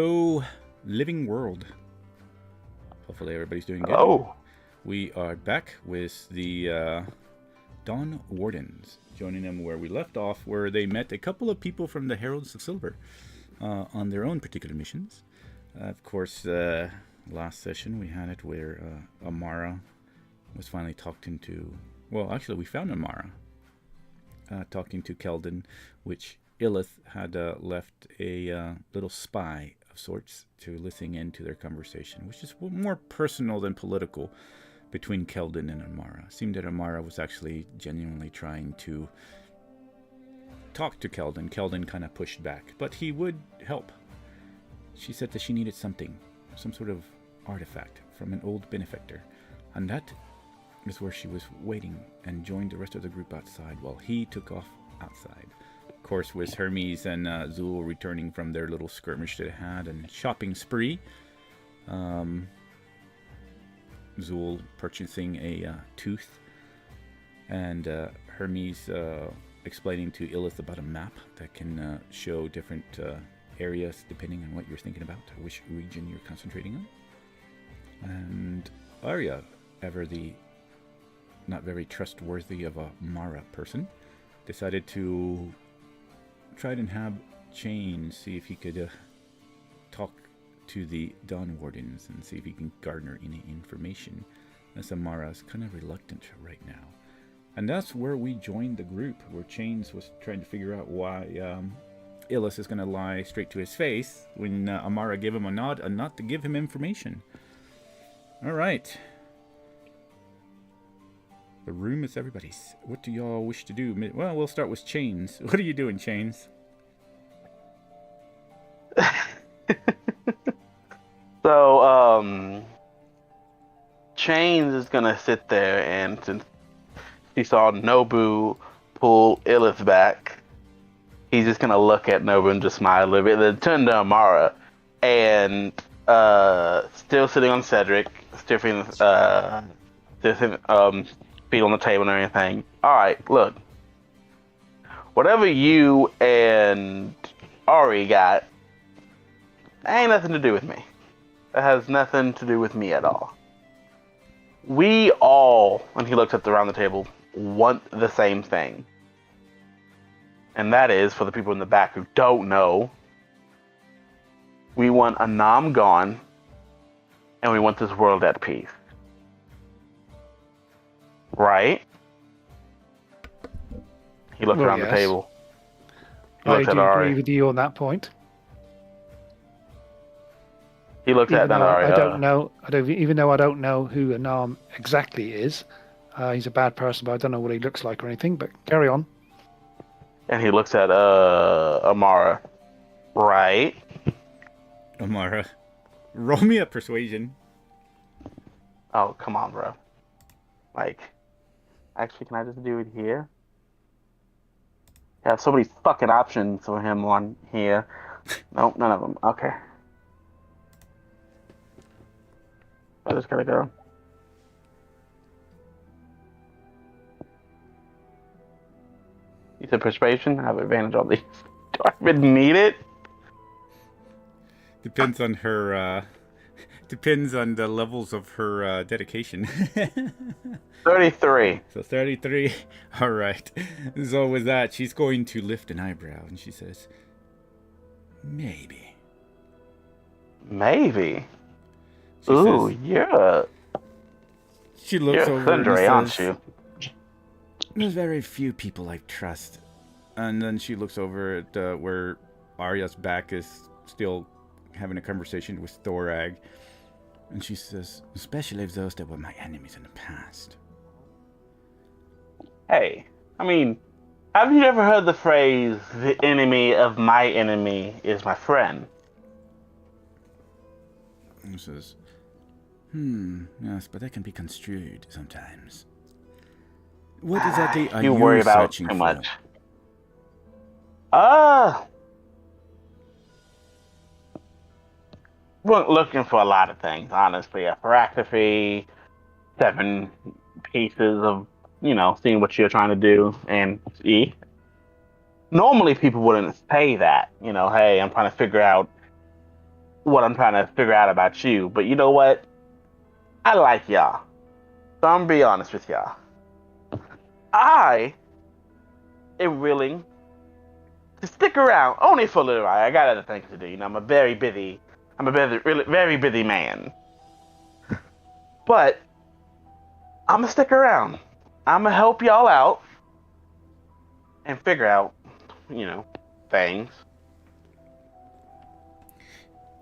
Oh, living world. Hopefully everybody's doing good. Oh, We are back with the Dawn Wardens, joining them where we left off, where they met a couple of people from the Heralds of Silver on their own particular missions. Of course, last session we had it where Amara was finally talked into. Well, actually, we found Amara talking to Keldon, which Illith had left a little spy of sorts to listen into their conversation, which is more personal than political between Keldon and Amara. It seemed that Amara was actually genuinely trying to talk to Keldon. Keldon kind of pushed back, but he would help. She said that she needed something, some sort of artifact from an old benefactor, and that is where she was waiting and joined the rest of the group outside while he took off outside. Of course, with Hermes and Zool returning from their little skirmish that they had and shopping spree. Zool purchasing a tooth, and Hermes explaining to Illith about a map that can show different areas depending on what you're thinking about, which region you're concentrating on. And Arya, ever the not very trustworthy of a Mara person, decided to try and have Chain see if he could talk to the Dawn Wardens and see if he can garner any information, as Amara is kind of reluctant right now. And that's where we joined the group, where Chains was trying to figure out why Illith is going to lie straight to his face when Amara gave him a nod and not to give him information. All right. The room is everybody's. What do y'all wish to do? Well, we'll start with Chains. What are you doing, Chains? so Chains is gonna sit there, and since he saw Nobu pull Illith back, he's just gonna look at Nobu and just smile a little bit, then turn to Amara, and still sitting on Cedric, still feeling feet on the table and everything. Alright, look. Whatever you and Ari got, ain't nothing to do with me. That has nothing to do with me at all. We all, when he looked at around the table, want the same thing. And that is, for the people in the back who don't know, we want Anam gone, and we want this world at peace. Right? He looked around the table. I do agree with you on that point. He looked at Ari. I don't know. Even though I don't know who Anam exactly is. He's a bad person, but I don't know what he looks like or anything. But carry on. And he looks at Amara. Right? Amara, roll me a persuasion. Oh, come on, bro. Like, actually, can I just do it here? I have so many fucking options for him on here. Nope, none of them. Okay. I just gotta go. You said persuasion? I have advantage on these. Do I even need it? Depends on her, depends on the levels of her dedication. 33. So 33. All right. So with that, she's going to lift an eyebrow and she says, maybe. Maybe? She Ooh, says, she looks over Sundry, and aren't says, you? there's very few people I trust. And then she looks over at where Arya's back is still having a conversation with Thorag. And she says, especially if those that were my enemies in the past. Hey, I mean, have you ever heard the phrase, the enemy of my enemy is my friend? And she says, yes, but that can be construed sometimes. What exactly are you worry about searching too for? much. We're looking for a lot of things, honestly. A phyractophy, 7 pieces of, seeing what you're trying to do, and normally people wouldn't say that, hey, I'm trying to figure out what I'm trying to figure out about you. But you know what? I like y'all. So I'm gonna be honest with y'all. I am willing to stick around only for a little while. I got other things to do. You know, I'm a very busy, really, very busy man. But I'm gonna stick around. I'm gonna help y'all out and figure out, you know, things.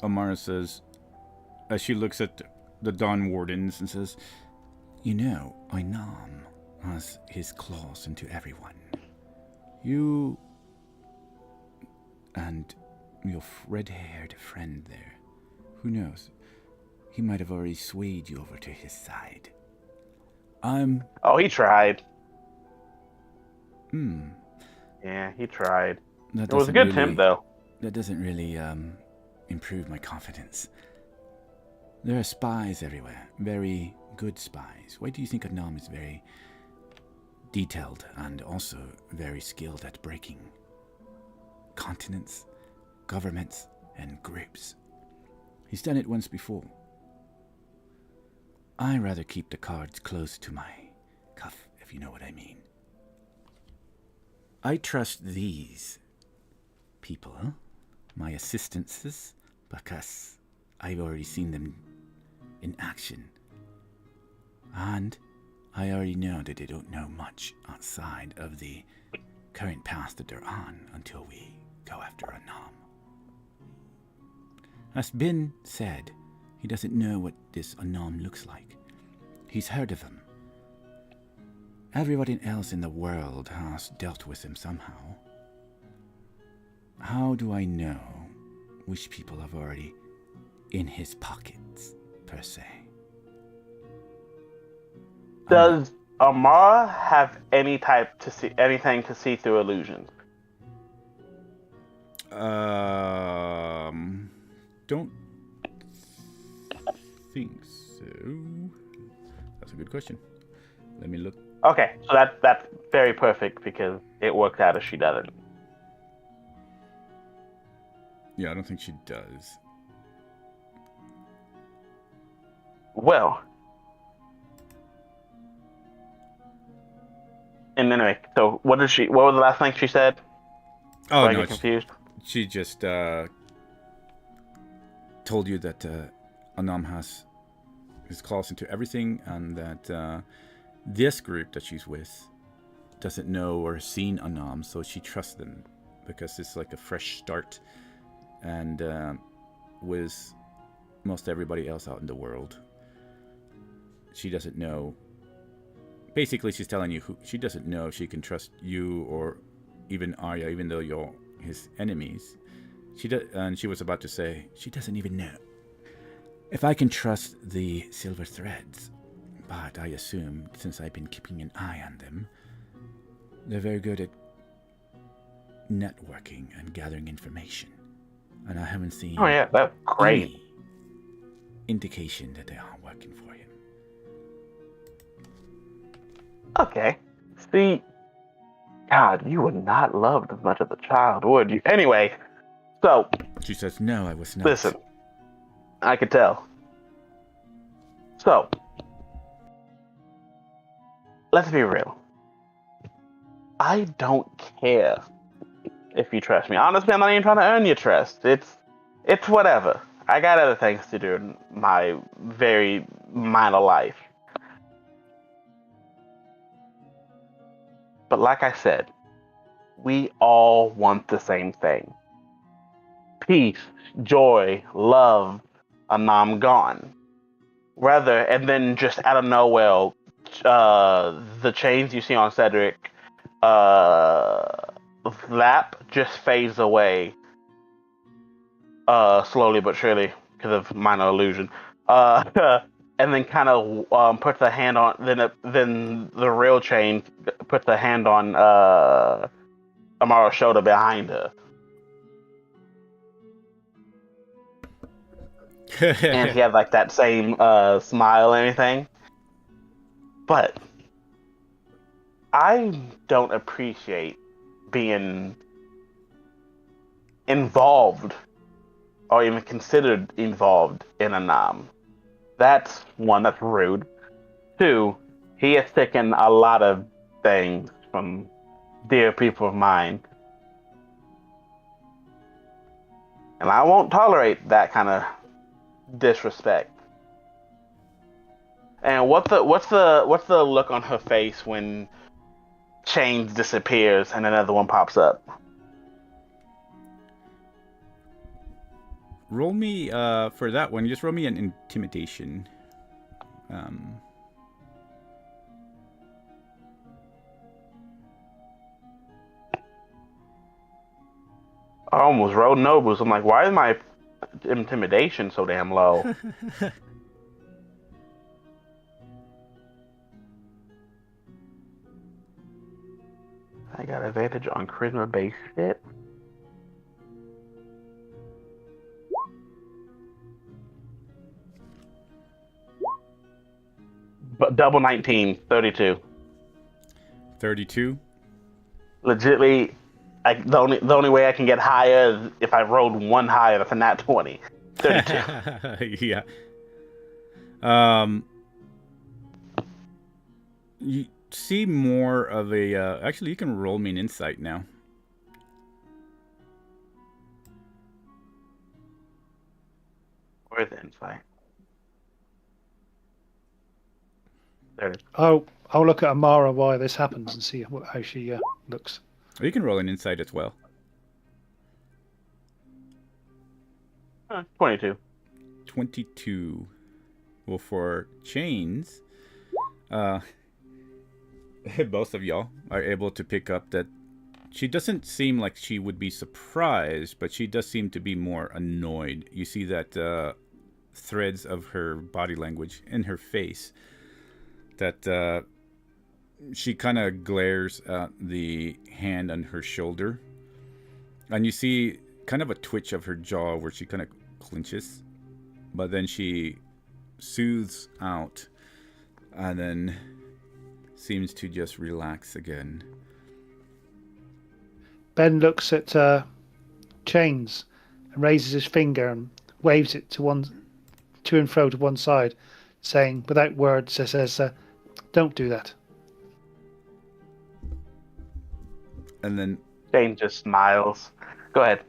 Amara says, as she looks at the Dawn Wardens and says, "You know, Ainam has his claws into everyone. You and your red-haired friend there, who knows? He might have already swayed you over to his side. Oh, he tried. Hmm. Yeah, he tried. It was a good attempt, though. That doesn't really, improve my confidence. There are spies everywhere. Very good spies. Why do you think Anam is very detailed and also very skilled at breaking continents, governments, and groups? He's done it once before. I rather keep the cards close to my cuff, if you know what I mean. I trust these people, my assistants, because I've already seen them in action. And I already know that they don't know much outside of the current path that they're on until we go after Anam. As been said, he doesn't know what this Anam looks like. He's heard of him. Everybody else in the world has dealt with him somehow. How do I know which people have already in his pockets, per se? Does Amara have anything to see through illusions? Don't think so. That's a good question. Let me look. Okay, so that's very perfect because it worked out as she doesn't. Yeah, I don't think she does. Well, and anyway, so what was the last thing she said? Oh, I no, get confused. She just told you that Anam has his claws into everything, and that this group that she's with doesn't know or seen Anam, so she trusts them because it's like a fresh start. And with most everybody else out in the world, she doesn't know. Basically, she's telling you she doesn't know if she can trust you or even Arya, even though you're his enemies. And she was about to say she doesn't even know if I can trust the silver threads. But I assume, since I've been keeping an eye on them, they're very good at networking and gathering information. And I haven't seen that's great. any indication that they aren't working for him. Okay. See, God, you were not loved as much as a child, would you? Anyway, so... She says, no, I was not. Listen, I could tell. So, let's be real. I don't care if you trust me. Honestly, I'm not even trying to earn your trust. It's whatever. I got other things to do in my very minor life. But like I said, we all want the same thing. Peace, joy, love, Anam gone. Rather, and then just out of nowhere, the chains you see on Cedric, Lap just fades away, slowly but surely because of minor illusion. And then kind of puts a hand on. Then the real chain puts a hand on Amara's shoulder behind her. And he had like that same smile and everything. But I don't appreciate being involved or even considered involved in a nom. That's one, that's rude. Two, he has taken a lot of things from dear people of mine. And I won't tolerate that kind of disrespect. And what's the look on her face when Chains disappears and another one pops up? Roll me for that one. Just roll me an intimidation. I almost rolled nobles. I'm like, why is my intimidation so damn low? I got advantage on charisma based shit. But double 19, 32. 32. Legitly, the only way I can get higher is if I rolled one higher than that 20. 32. Yeah. You see more of a. Actually, you can roll me an insight now. Where's the insight? There it is. I'll look at Amara while this happens and see how she looks. You can roll an insight as well. 22. 22. Well, for Chains, both of y'all are able to pick up that she doesn't seem like she would be surprised, but she does seem to be more annoyed. You see that threads of her body language in her face, that she kind of glares at the hand on her shoulder, and you see kind of a twitch of her jaw where she kind of clenches, but then she soothes out and then seems to just relax again. Ben looks at Chains and raises his finger and waves it to and fro to one side, saying without words, says, "Don't do that." And then Jane just smiles. Go ahead.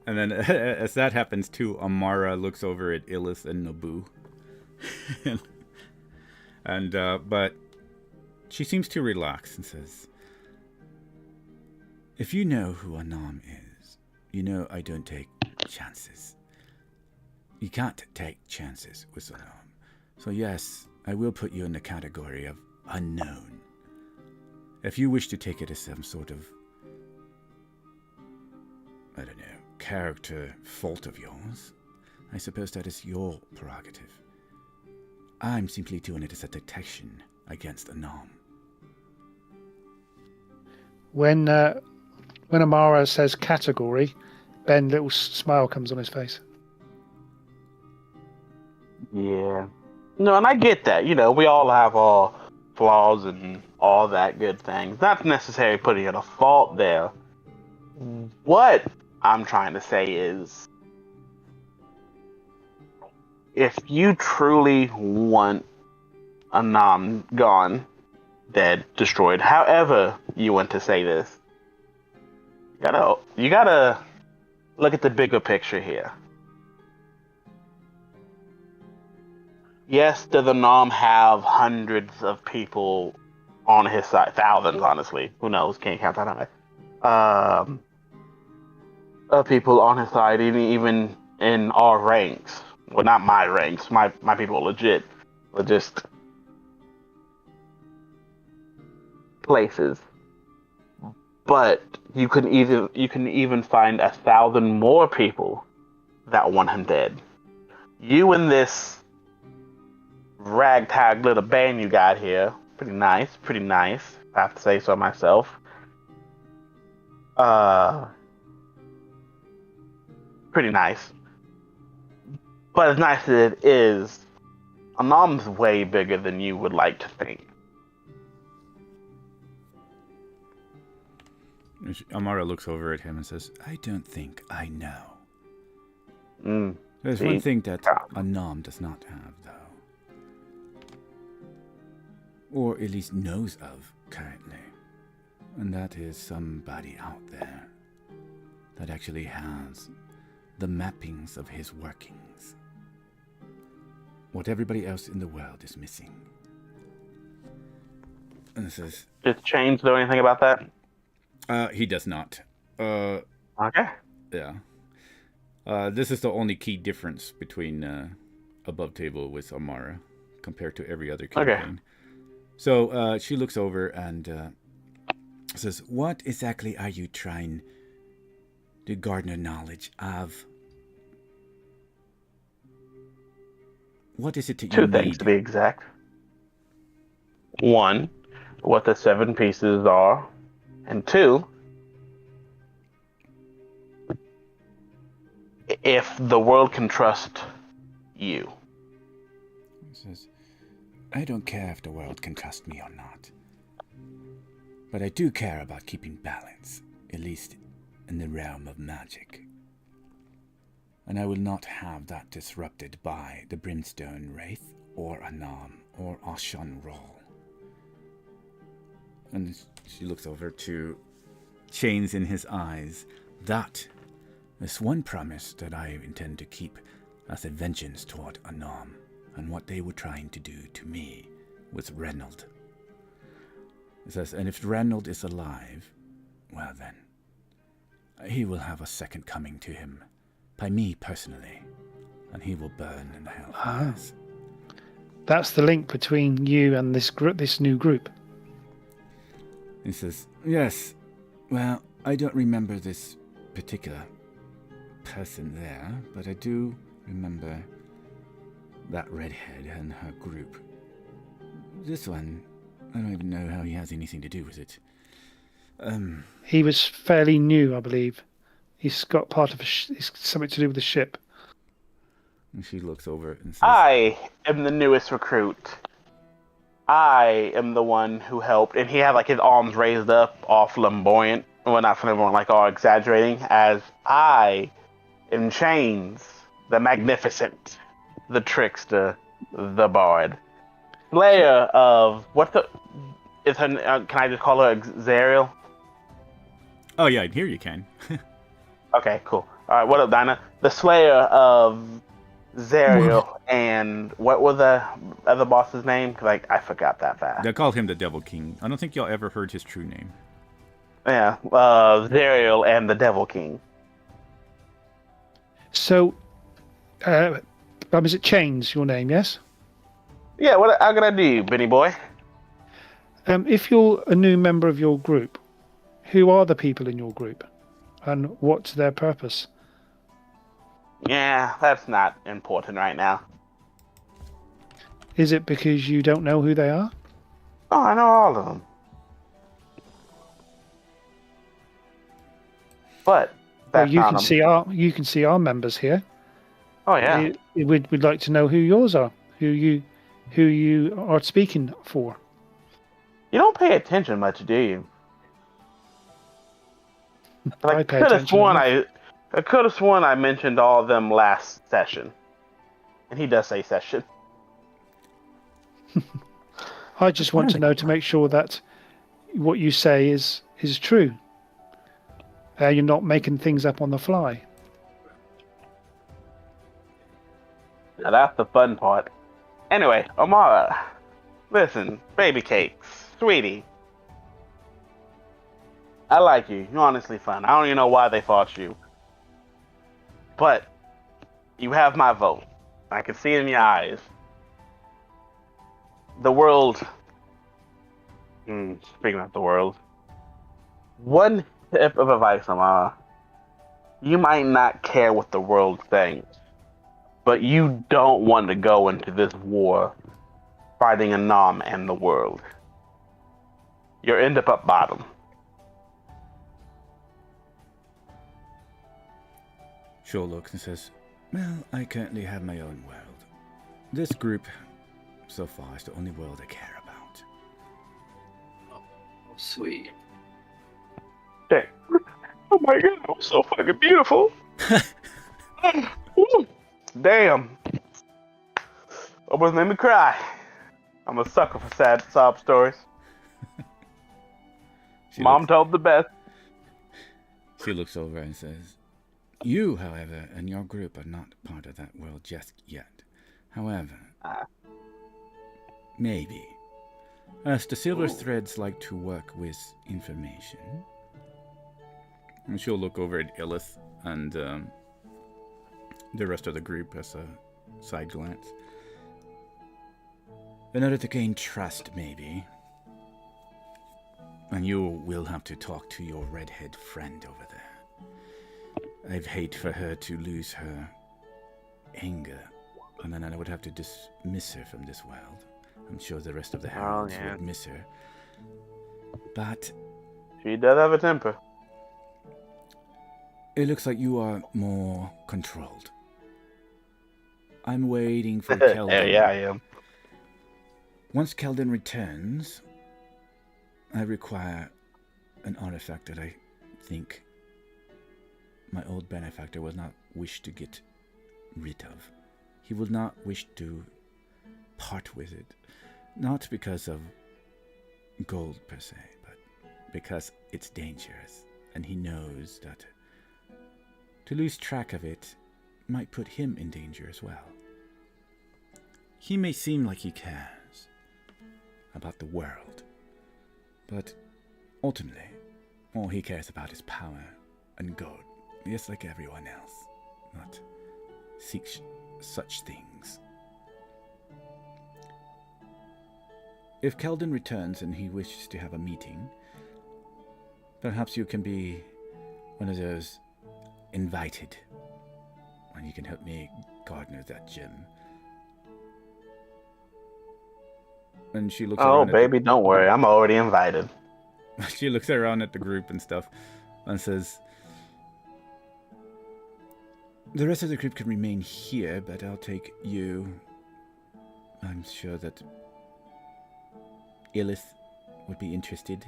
And then as that happens too, Amara looks over at Illith and Naboo. But she seems to relax and says, "If you know who Anam is, you know I don't take chances. You can't take chances with Anam. So yes, I will put you in the category of unknown. If you wish to take it as some sort of, I don't know, character fault of yours, I suppose that is your prerogative. I'm simply doing it as a detection against Anam." When Amara says category, Ben, little smile comes on his face. Yeah. No, and I get that. You know, we all have our flaws and all that good things. Not necessarily putting it a fault there. What I'm trying to say is, if you truly want Anam gone, dead, destroyed, however you want to say this, you gotta look at the bigger picture here. Yes, does Anam have hundreds of people on his side? Thousands, honestly. Who knows? Can't count that high. Of people on his side, even in our ranks. Well, not my ranks. My people are legit. Just places. But you can even find 1,000 more people that want him dead. You and this ragtag little band you got here, pretty nice, I have to say so myself. Pretty nice. But as nice as it is, Anam's way bigger than you would like to think. Amara looks over at him and says, "I don't think I know." There's See? one thing that Yeah. a Nom does not have, though. Or at least knows of currently. And that is somebody out there that actually has the mappings of his workings. What everybody else in the world is missing. And it says... Does Chains know anything about that? He does not. Okay. Yeah. This is the only key difference between Above Table with Amara compared to every other campaign. Okay. So she looks over and says, "What exactly are you trying to garner knowledge of? What is it that you Two need?" things to be exact. One, what the 7 pieces are, and 2, if the world can trust you. He says, "I don't care if the world can trust me or not. But I do care about keeping balance, at least in the realm of magic. And I will not have that disrupted by the Brimstone Wraith, or Anam, or Ashan Roll." And she looks over to Chains in his eyes. "That is one promise that I intend to keep as a vengeance toward Anam and what they were trying to do to me with Reynold." It says, "And if Reynold is alive, well then, he will have a second coming to him, by me personally, and he will burn in the hellfires." That's the link between you and this new group. He says, "Yes, well, I don't remember this particular person there, but I do remember that redhead and her group. This one, I don't even know how he has anything to do with it. He was fairly new, I believe. He's got part of he's something to do with the ship." And she looks over and says, I am the newest recruit. I am the one who helped, and he had like his arms raised up, all flamboyant. Well, not flamboyant, like all exaggerating, as I am Chains, the Magnificent, the Trickster, the Bard. Slayer of, what's the, is her, can I just call her Zariel? "Oh yeah, here you can." Okay, cool. Alright, what up, Dinah? The Slayer of Zariel, and what was the other boss's name? Because I forgot that fast. They call him the Devil King. I don't think y'all ever heard his true name. Yeah, Zariel and the Devil King. So, is it Chains, your name, yes? Yeah, how can I do, Benny boy? If you're a new member of your group, who are the people in your group? And what's their purpose? Yeah, that's not important right now. Is it because you don't know who they are? Oh, I know all of them. But Well, that's you not can them. see our members here. Oh yeah. We'd like to know who yours are, who you are speaking for. You don't pay attention much, do you? I pay attention enough. I could have sworn I mentioned all of them last session. And he does say session. I just want to know to make sure that what you say is true. You're not making things up on the fly. Now that's the fun part. Anyway, Amara, listen, baby cakes, sweetie. I like you. You're honestly fun. I don't even know why they fought you. But you have my vote. I can see it in your eyes. The world. Speaking of the world. One tip of advice, Amara. You might not care what the world thinks, but you don't want to go into this war fighting Anam and the world. You'll end up bottom. Shaw looks and says, "Well, I currently have my own world. This group, so far, is the only world I care about." Oh, sweet. Dang. Oh my god, that was so fucking beautiful. Woo! Damn. Almost made me cry. I'm a sucker for sad sob stories. Mom told the best. She looks over and says, "You, however, and your group are not part of that world just yet. However, maybe. As the Silver Threads like to work with information." And she'll look over at Illith and the rest of the group as a side glance. In order to gain trust, maybe. And you will have to talk to your redhead friend over there. I'd hate for her to lose her anger, and then I would have to dismiss her from this world. I'm sure the rest of the Heralds would miss her. But she does have a temper. It looks like you are more controlled. I'm waiting for Keldon. Yeah, I am. Once Keldon returns, I require an artifact that I think my old benefactor will not wish to get rid of. He will not wish to part with it. Not because of gold per se, but because it's dangerous. And he knows that to lose track of it might put him in danger as well. He may seem like he cares about the world, but ultimately, all he cares about is power and gold, just like everyone else, not seeks such things. If Keldon returns and he wishes to have a meeting, perhaps you can be one of those invited, and you can help me garner that gem. And she looks around. Oh, baby, don't worry. I'm already invited. She looks around at the group and stuff and says, "The rest of the group can remain here, but I'll take you. I'm sure that Illith would be interested.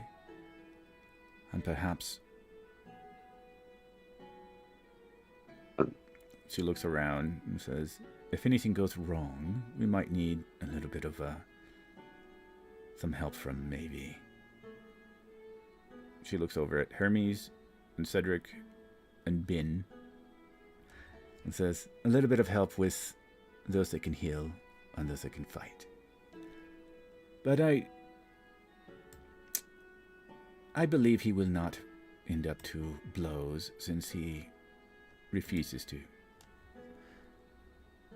And perhaps..." She looks around and says, "If anything goes wrong, we might need a little bit of some help from maybe..." She looks over at Hermes and Cedric and Bin and says, "A little bit of help with those that can heal and those that can fight. But I believe he will not end up to blows, since he refuses to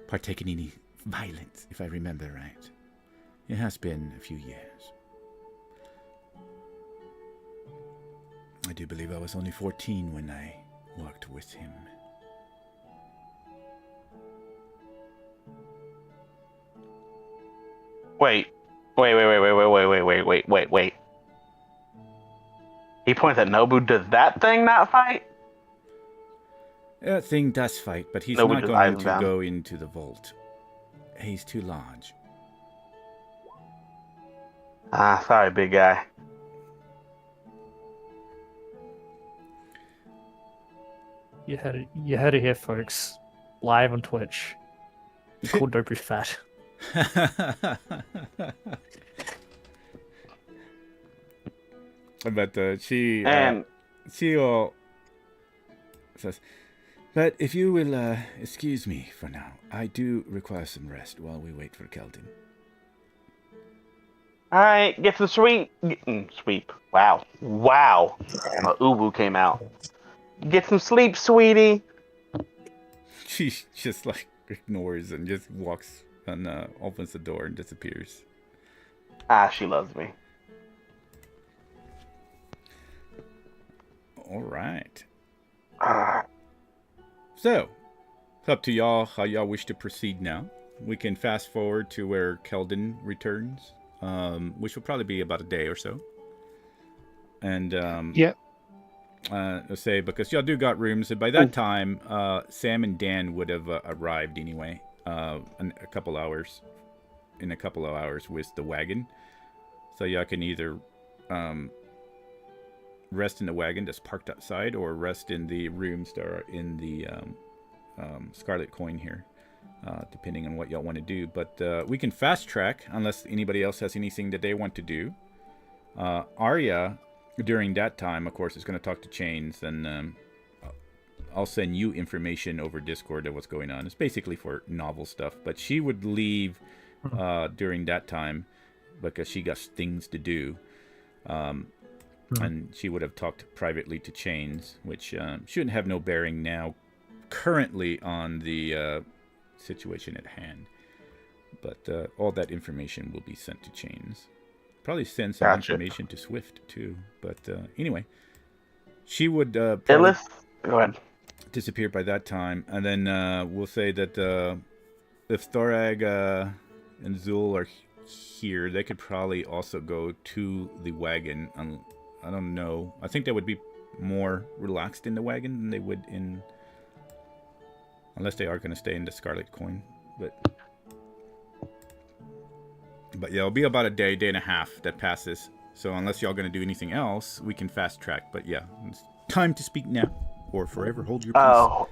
partake in any violence, if I remember right. It has been a few years. I do believe I was only 14 when I worked with him." Wait. He points at Nobu. Does that thing not fight? That thing does fight, but he's Nobu not just going eyes to down. go into the vault. He's too large. Sorry, big guy. You heard it here, folks. Live on Twitch. It's called Nobu Fat. But she says, "But if you will excuse me for now, I do require some rest while we wait for Keldon." Alright, get some sweep. Wow. My ubu came out. Get some sleep, sweetie. She just ignores and just walks and opens the door and disappears. She loves me. All right. So, it's up to y'all how y'all wish to proceed now. We can fast forward to where Keldon returns, which will probably be about a day or so. And let's say, because y'all do got rooms, and by that time, Sam and Dan would have arrived anyway. In a couple of hours with the wagon. So y'all can either rest in the wagon that's parked outside, or rest in the rooms that are in the Scarlet Coin here, depending on what y'all want to do. But we can fast track unless anybody else has anything that they want to do. Arya, during that time, of course, is going to talk to Chains, and I'll send you information over Discord of what's going on. It's basically for novel stuff, but she would leave during that time because she got things to do. And she would have talked privately to Chains, which shouldn't have no bearing now currently on the situation at hand. But all that information will be sent to Chains. Probably send some information to Swift too. But anyway, she would probably go ahead. disappear by that time. And then we'll say that if Thorag and Zul are here, they could probably also go to the wagon. I don't know. I think they would be more relaxed in the wagon than they would in... Unless they are going to stay in the Scarlet Coin. But yeah, it'll be about a day and a half that passes. So unless y'all going to do anything else, we can fast track. But yeah, it's time to speak now. Or forever hold your peace. Oh.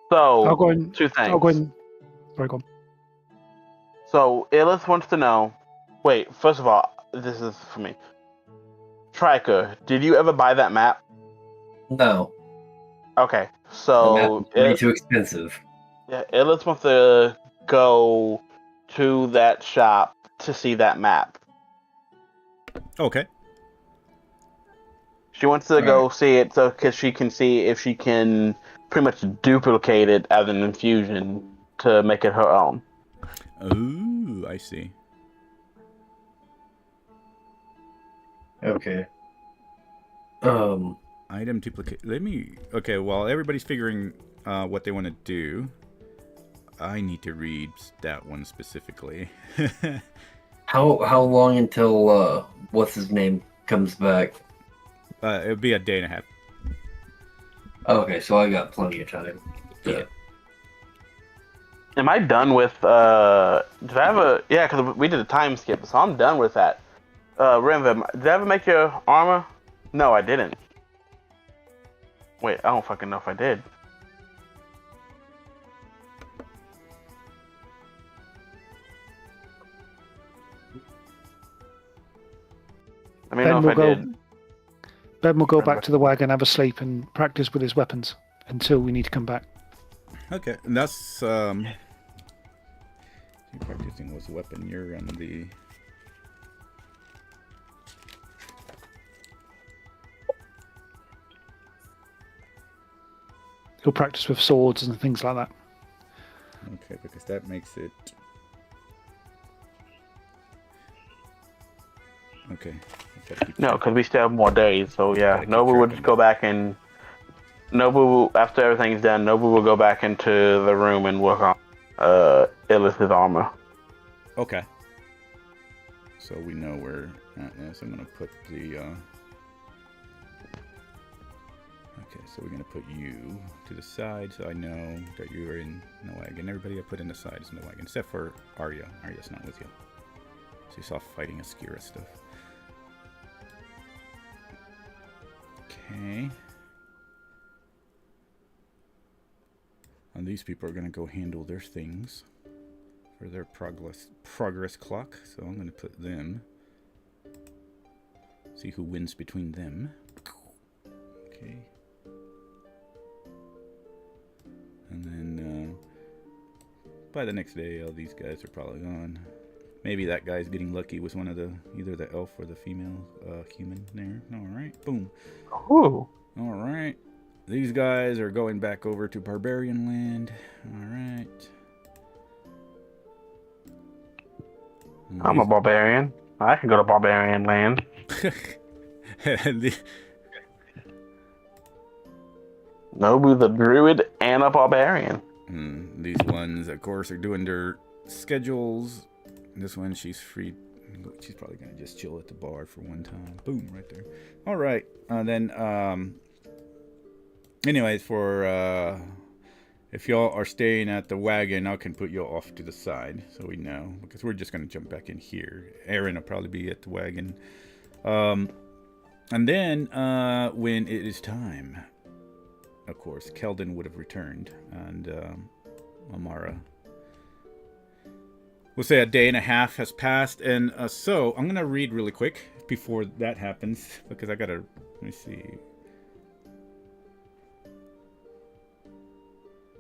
So, I'll go in, two things. I'll go in. Sorry, go on. So, Ilith wants to know... Wait, first of all, this is for me. Triker, did you ever buy that map? No. Okay, so... Way too expensive. Yeah, Ilith wants to go to that shop to see that map. Okay. She wants to go see it so because she can see if she can pretty much duplicate it as an infusion to make it her own. Ooh, I see. Okay. Item duplicate. Let me... Okay, while everybody's figuring what they want to do, I need to read that one specifically. How long until what's his name comes back? It'll be a day and a half. Okay, so I got plenty of time. Yeah. Am I done with... did I have a... Yeah, because we did a time skip, so I'm done with that. Renva, did I ever make your armor? No, I didn't. Wait, I don't fucking know if I did. Let me know if I did. Ben will go back to the wagon, have a sleep, and practice with his weapons until we need to come back. Okay, and that's... Practicing was weapon. You're on the... He'll practice with swords and things like that. Okay, because that makes it... Okay. No, because we still have more days, so yeah. Nobu will just go back and... Nobu will, after everything's done, Nobu will go back into the room and work on Illith's armor. Okay. So we know where that is. I'm going to put the... Okay, so we're going to put you to the side so I know that you are in the wagon. Everybody I put in the side is in the wagon, except for Arya. Arya's not with you. She's off fighting Askira stuff. Okay. And these people are going to go handle their things for their progress clock. So I'm going to put them. See who wins between them. Okay. And then by the next day, all these guys are probably gone. Maybe that guy's getting lucky with one of the, either the elf or the female human there. Alright, boom. Ooh. Alright. These guys are going back over to Barbarian Land. Alright. I'm a barbarian. I can go to Barbarian Land. Nobu the druid and a barbarian. These ones, of course, are doing their schedules. This one, she's free. She's probably going to just chill at the bar for one time. Boom, right there. All right. Then, anyways, for if y'all are staying at the wagon, I can put y'all off to the side so we know. Because we're just going to jump back in here. Aaron will probably be at the wagon. And then, when it is time, of course, Keldon would have returned, and Amara. We'll say a day and a half has passed, and so I'm gonna read really quick before that happens because I gotta. Let me see.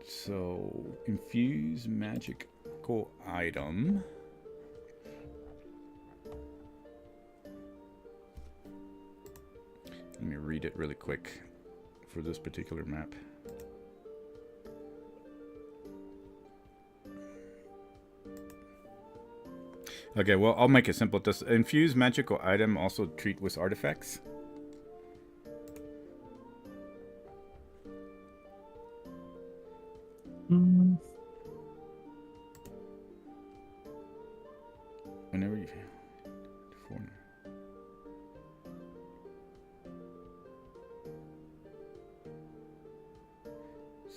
So, infuse magical item. Let me read it really quick for this particular map. Okay, well, I'll make it simple. Does infuse magical item also treat with artifacts? Whenever you...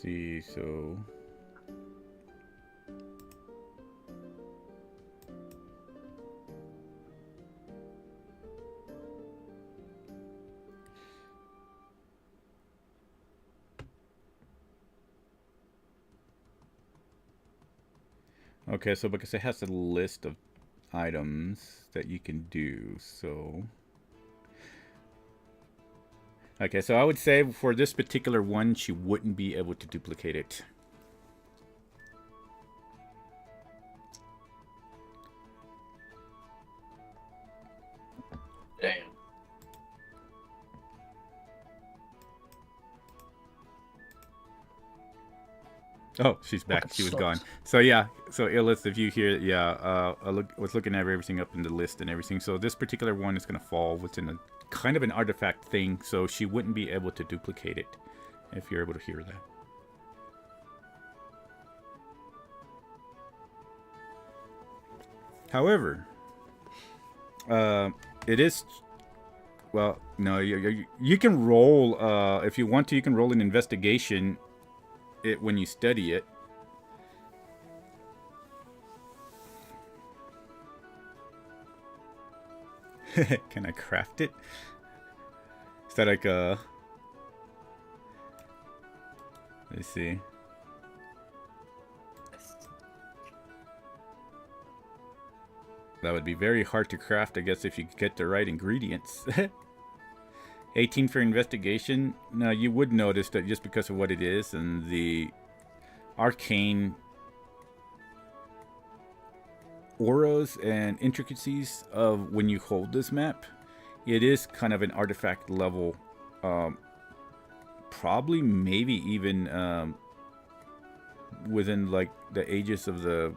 See, so... Okay, so because it has a list of items that you can do, so... Okay, so I would say for this particular one, she wouldn't be able to duplicate it. Damn. Oh, she's back. Fucking She was sucks. gone. So yeah, so Illith, if you hear, yeah, I was looking at everything up in the list and everything. So this particular one is gonna fall within a kind of an artifact thing, so she wouldn't be able to duplicate it. If you're able to hear that. However, it is. Well, no, you can roll if you want to. You can roll an investigation. It when you study it. Can I craft it? Is that like a... Let's see. That would be very hard to craft, I guess, if you get the right ingredients. 18 for investigation. Now, you would notice that just because of what it is and the arcane auras and intricacies of when you hold this map, it is kind of an artifact level. Probably, maybe even within like the ages of the...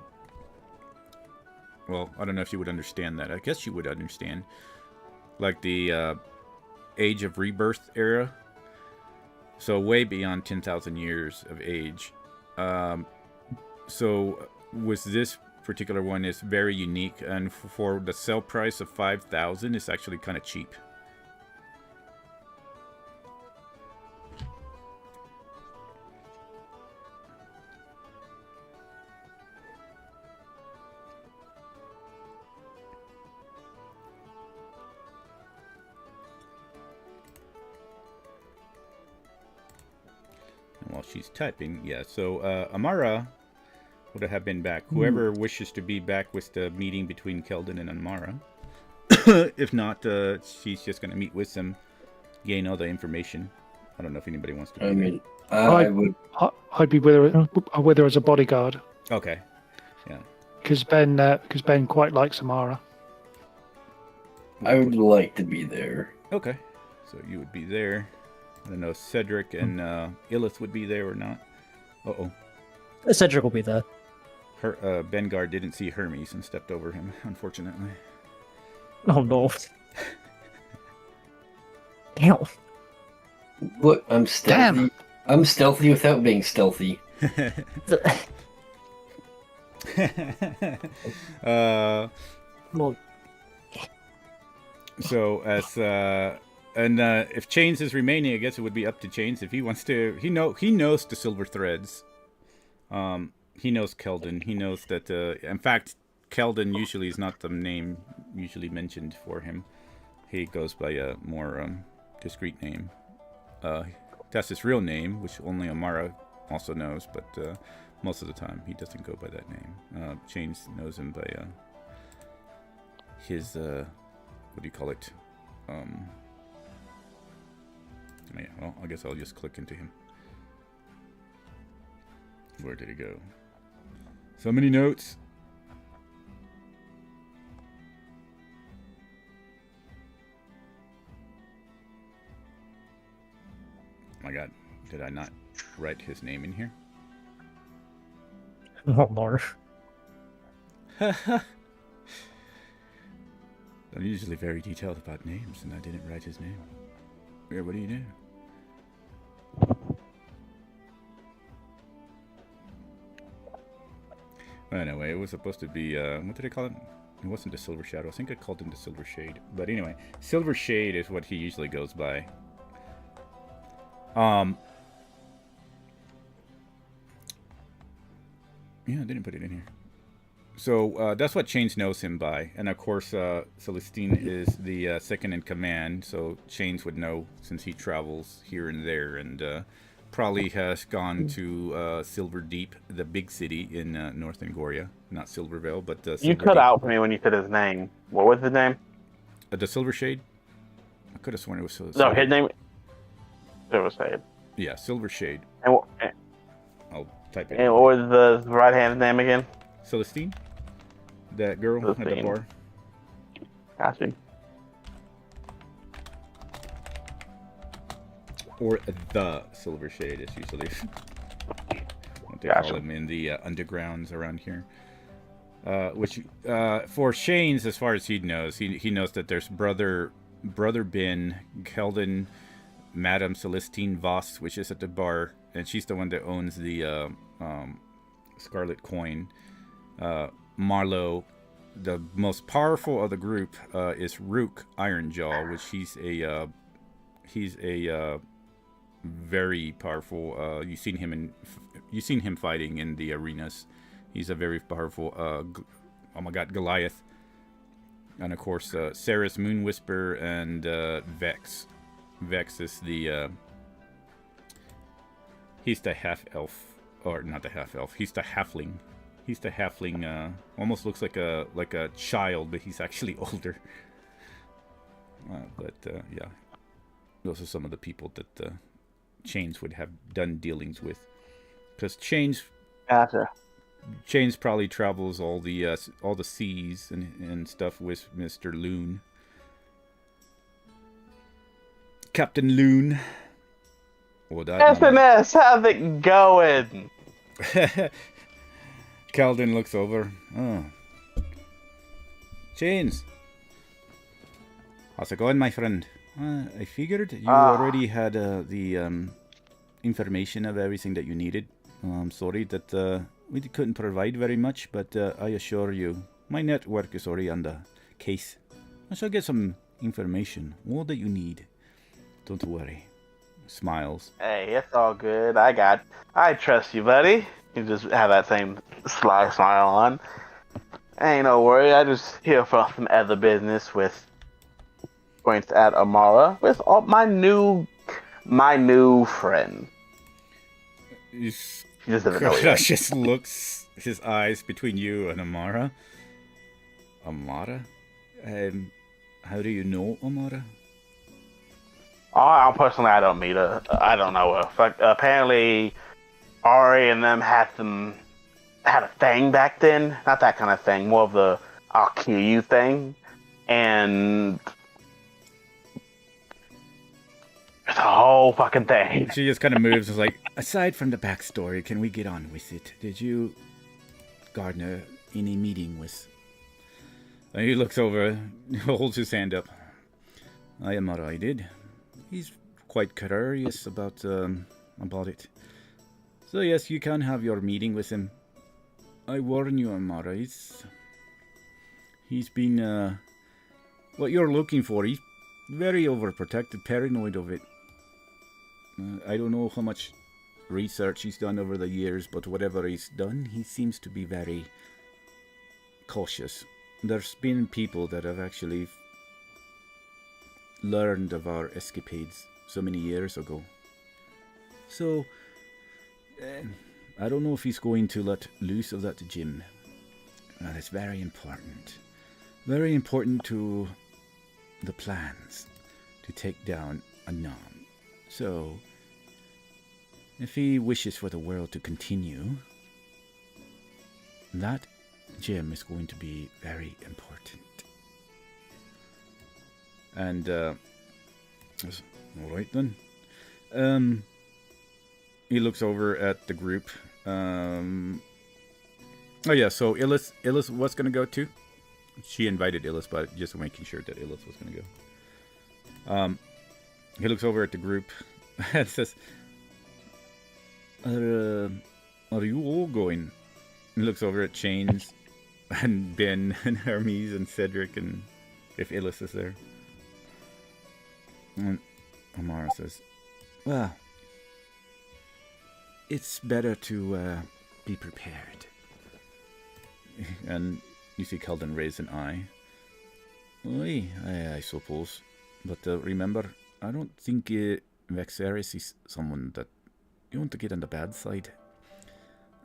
Well, I don't know if you would understand that. I guess you would understand. Like the Age of Rebirth era. So way beyond 10,000 years of age. So with this particular one, is very unique. And for the sell price of 5,000, it's actually kind of cheap. While she's typing, yeah, so Amara would have been back. Whoever wishes to be back with the meeting between Keldon and Amara. If not, she's just going to meet with them, gain all the information. I don't know if anybody wants to be I there. mean, I would. I'd be with her as a bodyguard Okay, yeah. because Ben quite likes Amara. I would like to be there. Okay, so you would be there. I don't know, Cedric and Illith would be there or not. Uh-oh. Cedric will be there. Bengard didn't see Hermes and stepped over him, unfortunately. Oh no. Damn. Look, I'm stealthy. Damn. I'm stealthy without being stealthy. Well, So as if Chains is remaining, I guess it would be up to Chains if he wants to. He knows the silver threads. He knows Keldon. He knows that. In fact, Keldon usually is not the name usually mentioned for him. He goes by a more discreet name. That's his real name, which only Amara also knows, but most of the time he doesn't go by that name. Chains knows him by his, what do you call it? Yeah, well, I guess I'll just click into him. Where did he go? So many notes. Oh my god, did I not write his name in here? Oh, no. I'm usually very detailed about names, and I didn't write his name. Here, what do you do? Anyway, it was supposed to be, what did I call it? It wasn't the Silver Shadow. I think I called him the Silver Shade. But anyway, Silver Shade is what he usually goes by. Yeah, I didn't put it in here. So that's what Chains knows him by. And of course, Celestine is the second in command. So Chains would know since he travels here and there. And probably has gone to Silver Deep, the big city in North Angoria. Not Silvervale, but Silver You cut Deep. out for me when you said his name. What was his name? The Silver Shade? I could have sworn it was No, his name. Silver Shade. Yeah, Silver Shade. And, I'll type it. and what was the right hand's name again? Celestine? That girl at the Celestine. bar? Gotcha. Or the Silver Shade is usually what they Gotcha. call him in the undergrounds around here. Which for Shane's, as far as he knows, he knows that there's brother Ben, Keldon, Madame Celestine Voss, which is at the bar, and she's the one that owns the Scarlet Coin. Marlowe, the most powerful of the group, is Rook Ironjaw, which he's a very powerful. You've seen him fighting in the arenas. He's a very powerful. Oh my God, Goliath, and of course Sarah's Moon Whisper and Vex. Vex is the he's the half elf, or not the half elf. He's the halfling. He's the halfling. Almost looks like a child, but he's actually older. Yeah, those are some of the people that Chains would have done dealings with, because Chains probably travels all the seas and stuff with Mr. Loon, Captain Loon. Or that SMS, how's it going? Keldon looks over. Oh. Chains. How's it going, my friend? I figured you already had the information of everything that you needed. I'm sorry that we couldn't provide very much, but I assure you, my network is already on the case. I shall get some information, all that you need. Don't worry. Smiles. Hey, it's all good. I trust you, buddy. You just have that same sly smile on. Ain't no worry. I just here for some other business with going to add Amara with all my new friend. He just doesn't know yet. just looks his eyes between you and Amara. Amara? How do you know Amara? Oh, personally, I don't meet her. I don't know her. Apparently, Ari and them had a thing back then. Not that kind of thing. More of the I'll kill you thing. And it's a whole fucking thing. She just kind of moves and is like, aside from the backstory, can we get on with it? Did you, Gardner, any meeting with... And he looks over, holds his hand up. I am I did. He's quite curious about it. So yes, you can have your meeting with him. I warn you, Amara, he's been, what you're looking for, he's very overprotective, paranoid of it. I don't know how much research he's done over the years, but whatever he's done, he seems to be very cautious. There's been people that have actually learned of our escapades so many years ago. So, I don't know if he's going to let loose of that gym. But it's very important. Very important to the plans to take down Anon. So, if he wishes for the world to continue, that gym is going to be very important. And, alright then. He looks over at the group. Oh yeah, so Illis was gonna go too. She invited Illis, but just making sure that Illis was gonna go. He looks over at the group and says, are you all going? He looks over at Chains and Ben and Hermes and Cedric and if Illis is there. And Amara says, well, it's better to be prepared. And you see Keldon raise an eye. Oy, I suppose. But remember, I don't think Vexeris is someone that you want to get on the bad side.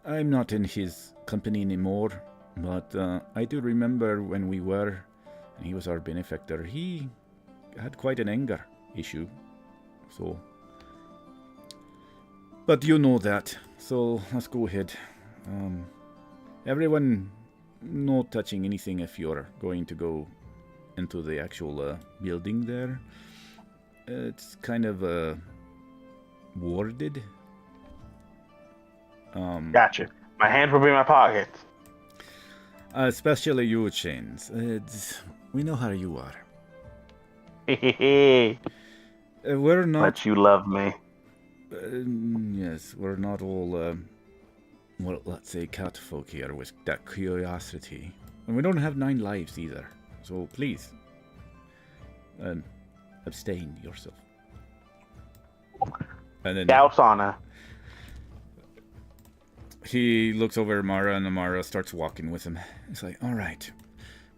I'm not in his company anymore, but I do remember when we were, and he was our benefactor, he had quite an anger issue. So, but you know that, so let's go ahead. Everyone, no touching anything if you're going to go into the actual building there. It's kind of warded. Gotcha. My hands will be in my pockets. Especially you, Chains. We know how you are. We're not. But you love me. Yes, we're not all, well, let's say catfolk here with that curiosity. And we don't have 9 lives either. So please, abstain yourself. And then Doubts honor. he looks over at Amara, and Amara starts walking with him. It's like, all right,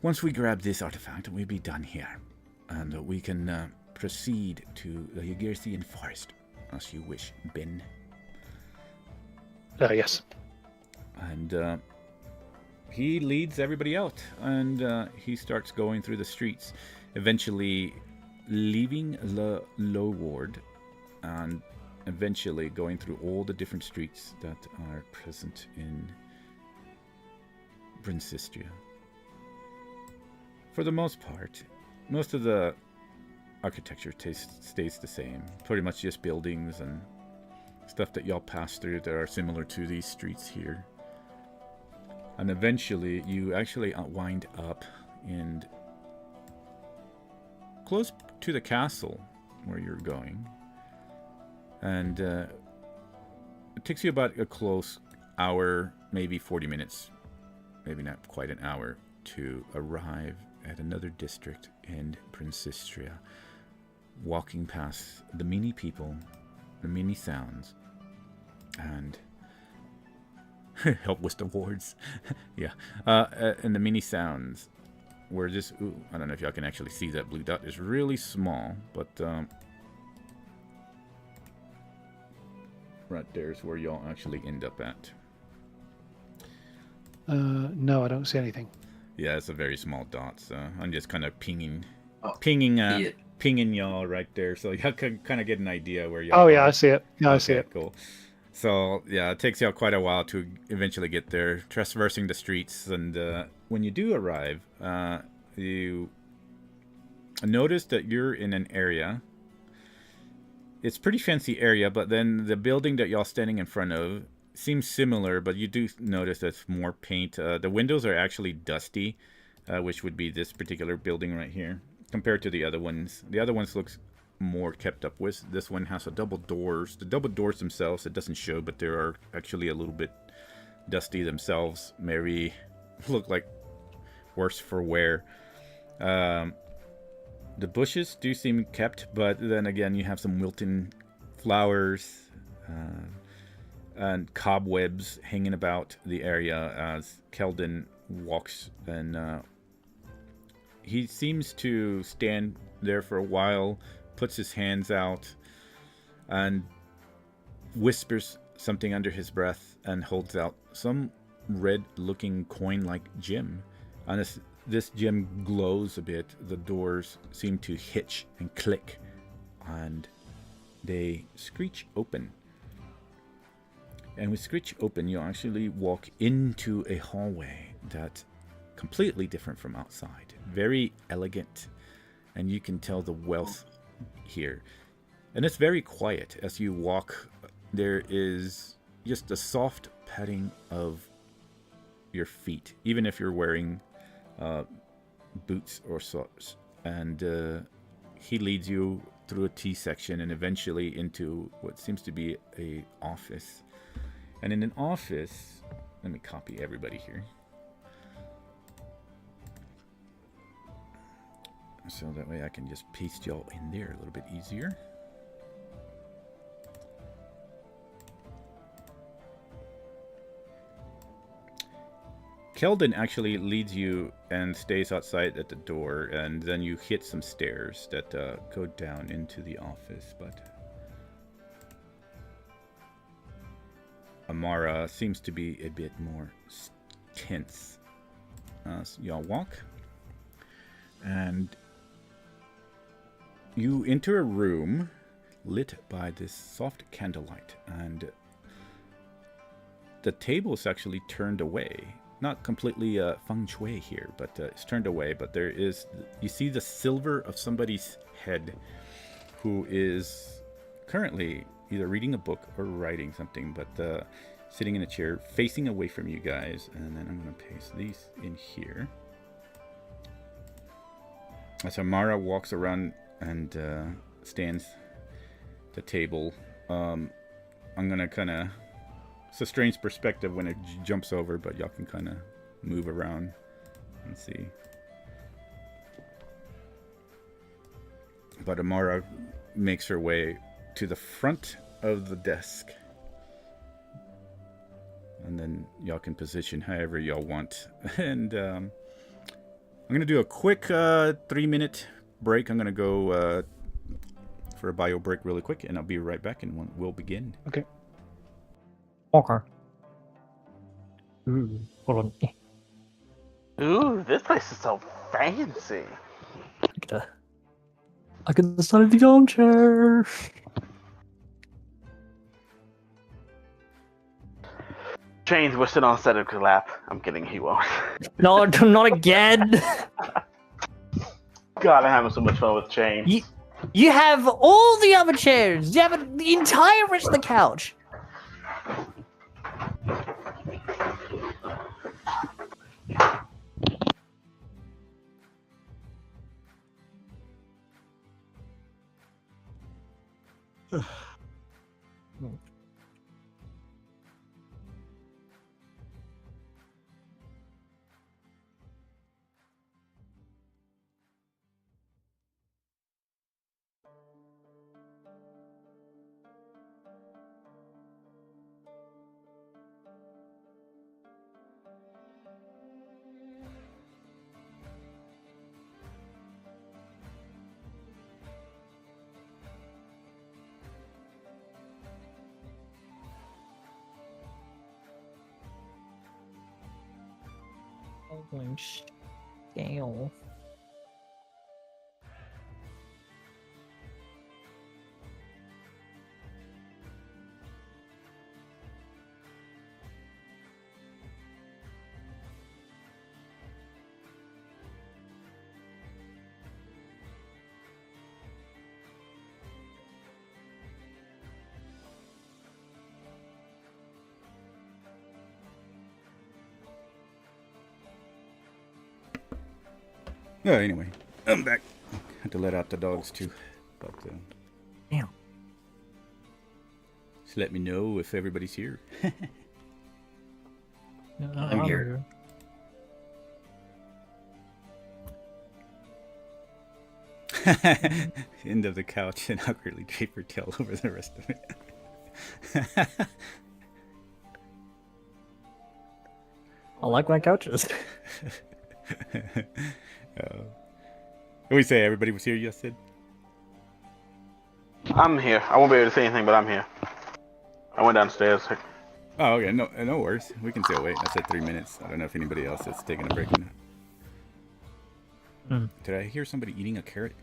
once we grab this artifact, we'll be done here. And we can proceed to the Yagirthian forest, as you wish, Ben. Yes. And he leads everybody out, and he starts going through the streets, eventually leaving the low ward, and eventually going through all the different streets that are present in Brinsistria. For the most part, most of the architecture stays the same. Pretty much just buildings and stuff that y'all pass through that are similar to these streets here. And eventually, you actually wind up in close to the castle where you're going. And it takes you about a close hour, maybe 40 minutes, maybe not quite an hour, to arrive at another district in Princistria, walking past the many people, the many sounds, and help with the wards. Yeah. And the many sounds where this, I don't know if y'all can actually see that blue dot is really small, but right there is where y'all actually end up at. No, I don't see anything. Yeah, it's a very small dot, so I'm just kind of pinging y'all right there, so y'all can kind of get an idea where y'all Oh, are. yeah, I see it. Yeah, I see Okay, it. cool. So, yeah, it takes y'all quite a while to eventually get there, traversing the streets, and when you do arrive, you notice that you're in an area. It's a pretty fancy area, but then the building that y'all standing in front of seems similar, but you do notice there's more paint. The windows are actually dusty, which would be this particular building right here, compared to the other ones. The other ones looks more kept up with. This one has a double doors. The double doors themselves, it doesn't show, but they are actually a little bit dusty themselves. Maybe look like worse for wear. The bushes do seem kept, but then again, you have some wilting flowers and cobwebs hanging about the area as Keldon walks, and he seems to stand there for a while, puts his hands out, and whispers something under his breath and holds out some red-looking coin-like gem. And as this gem glows a bit, the doors seem to hitch and click, and they screech open. And with screech open, you actually walk into a hallway that's completely different from outside. Very elegant, and you can tell the wealth here. And it's very quiet. As you walk, there is just a soft patting of your feet, even if you're wearing boots or socks. And he leads you through a T section and eventually into what seems to be a office. And in an office, let me copy everybody here, so that way I can just paste y'all in there a little bit easier. Keldon actually leads you and stays outside at the door, and then you hit some stairs that go down into the office, but Amara seems to be a bit more tense. So y'all walk, and you enter a room lit by this soft candlelight, and the table is actually turned away. Not completely feng shui here, but it's turned away. But there is, you see the silver of somebody's head who is currently either reading a book or writing something, but sitting in a chair facing away from you guys. And then I'm going to paste these in here. As Amara walks around and stands at the table, I'm going to kind of... It's a strange perspective when it jumps over, but y'all can kind of move around and see. But Amara makes her way to the front of the desk. And then y'all can position however y'all want. And I'm going to do a quick 3-minute break. I'm going to go for a bio break really quick, and I'll be right back, and we'll begin. Okay. Okay. Ooh, hold on. Ooh, this place is so fancy. I can start at the armchair. Chains were sitting on Cedric's lap. I'm kidding, he won't. No, not again. God, I'm having so much fun with Chains. You have all the other chairs. You have the entire rest of the couch. Scale. Oh, anyway, I'm back. Had to let out the dogs too, but Damn. just let me know if everybody's here. I'm here. End of the couch and awkwardly drape her tail over the rest of it. I like my couches. What we say? Everybody was here, you said? I'm here. I won't be able to say anything, but I'm here. I went downstairs. Oh, okay. No worries. We can still wait. I said 3 minutes. I don't know if anybody else is taking a break or not. Did I hear somebody eating a carrot?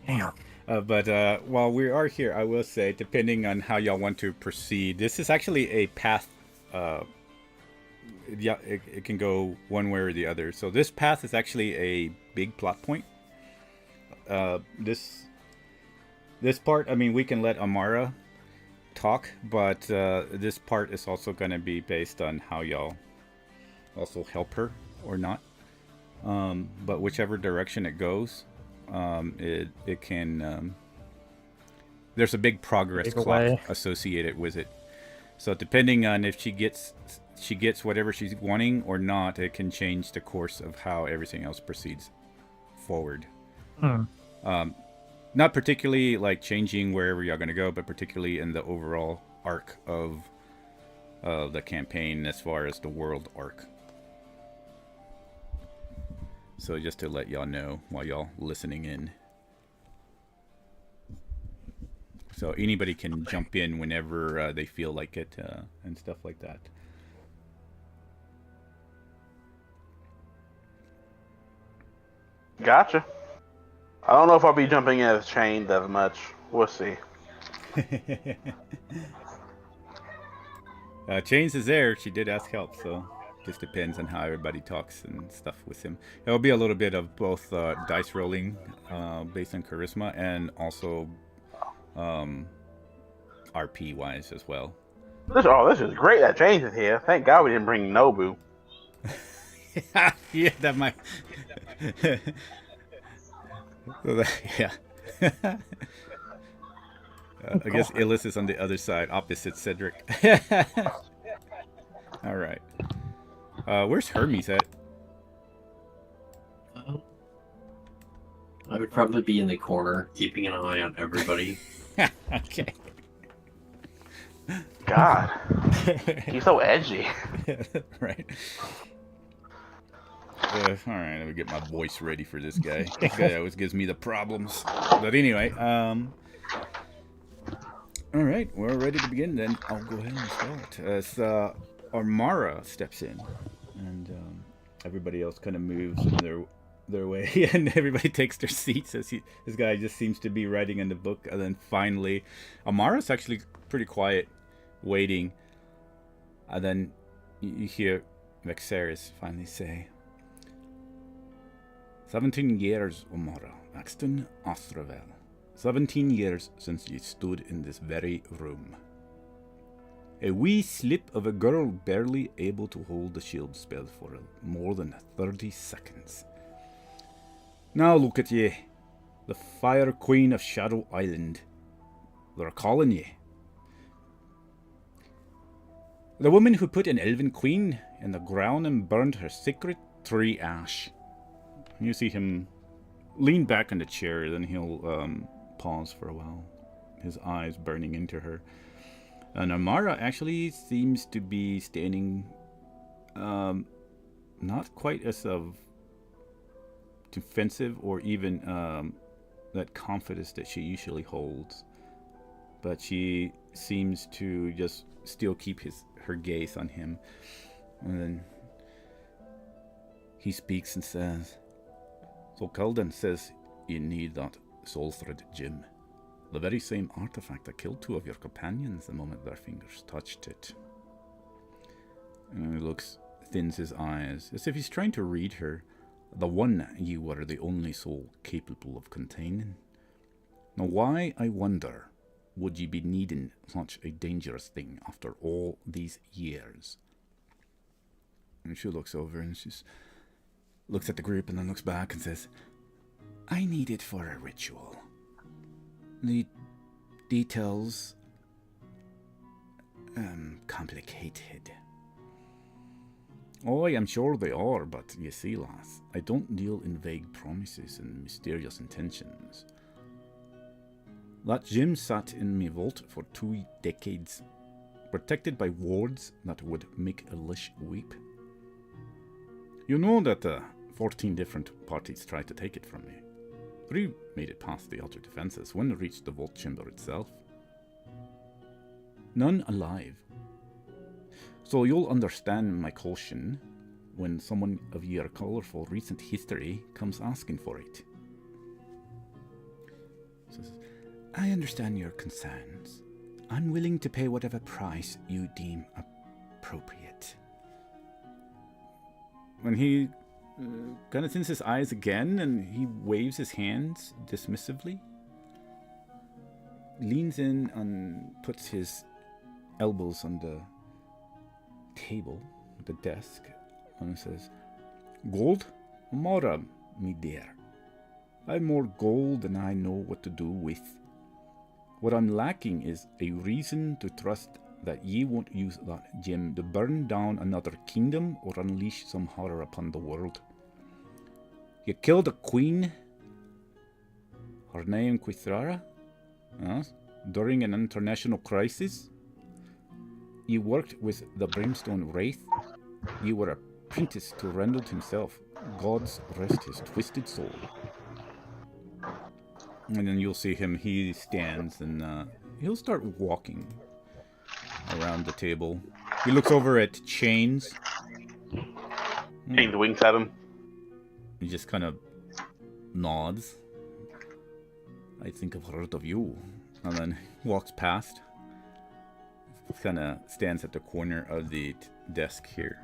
Damn. But while we are here, I will say, depending on how y'all want to proceed, this is actually a path. Yeah, it can go one way or the other. So this path is actually a big plot point. This part, I mean, we can let Amara talk, but this part is also going to be based on how y'all also help her or not. But whichever direction it goes, it can. There's a big progress clock associated with it. So depending on if she gets whatever she's wanting or not, it can change the course of how everything else proceeds forward. Not particularly like changing wherever you're going to go, but particularly in the overall arc of the campaign as far as the world arc. So just to let y'all know while y'all listening in. So anybody can jump in whenever they feel like it and stuff like that. Gotcha. I don't know if I'll be jumping in as chained as much. We'll see. Chains is there. She did ask help, so just depends on how everybody talks and stuff with him. It'll be a little bit of both dice rolling based on charisma and also RP wise as well. This is great that James is here. Thank God we didn't bring Nobu. Yeah, that might. Yeah. I guess Illis is on the other side, opposite Cedric. All right. Where's Hermes at? I would probably be in the corner, keeping an eye on everybody. Okay. God, he's so edgy. Right. All right, let me get my voice ready for this guy. This guy always gives me the problems. But anyway, all right, we're ready to begin then. I'll go ahead and start. As Armara steps in, and everybody else kind of moves in their way, and everybody takes their seats as this guy just seems to be writing in the book. And then finally, Amara's actually pretty quiet, waiting. And then you hear Vexaris finally say, 17 years, Amara, Axton Ostravel. 17 years since you stood in this very room. A wee slip of a girl barely able to hold the shield spell for more than 30 seconds. Now look at ye, the Fire Queen of Shadow Island. They're calling ye. The woman who put an elven queen in the ground and burned her sacred tree ash. You see him lean back in the chair, then he'll pause for a while, his eyes burning into her. And Amara actually seems to be standing not quite as of defensive or even that confidence that she usually holds, but she seems to just still keep her gaze on him. And then he speaks and says, "So Kelden says you need that soul thread gem. The very same artifact that killed 2 of your companions the moment their fingers touched it." And he thins his eyes, as if he's trying to read her. The one you were the only soul capable of containing. Now why, I wonder, would ye be needing such a dangerous thing after all these years? And she looks over and she looks at the group and then looks back and says, I need it for a ritual. The details complicated. Oh, I am sure they are, but you see, lass, I don't deal in vague promises and mysterious intentions. That gem sat in my vault for 2 decades, protected by wards that would make a lish weep. You know that 14 different parties tried to take it from me. We made it past the outer defenses when we reached the vault chamber itself. None alive. So you'll understand my caution when someone of your colorful recent history comes asking for it. Says, I understand your concerns. I'm willing to pay whatever price you deem appropriate. When he kind of turns his eyes again and he waves his hands dismissively, leans in and puts his elbows on the table, the desk, and says, Gold? Mora, me dear. I've more gold than I know what to do with. What I'm lacking is a reason to trust that ye won't use that gem to burn down another kingdom or unleash some horror upon the world. You killed a queen, her name Quithrara, during an international crisis. You worked with the Brimstone Wraith. You were apprenticed to Randall himself. Gods rest his twisted soul. And then you'll see him, he stands and he'll start walking around the table. He looks over at Chains. Chains winks at him. He just kind of nods. I think I've heard of you. And then walks past. Kind of stands at the corner of the desk here.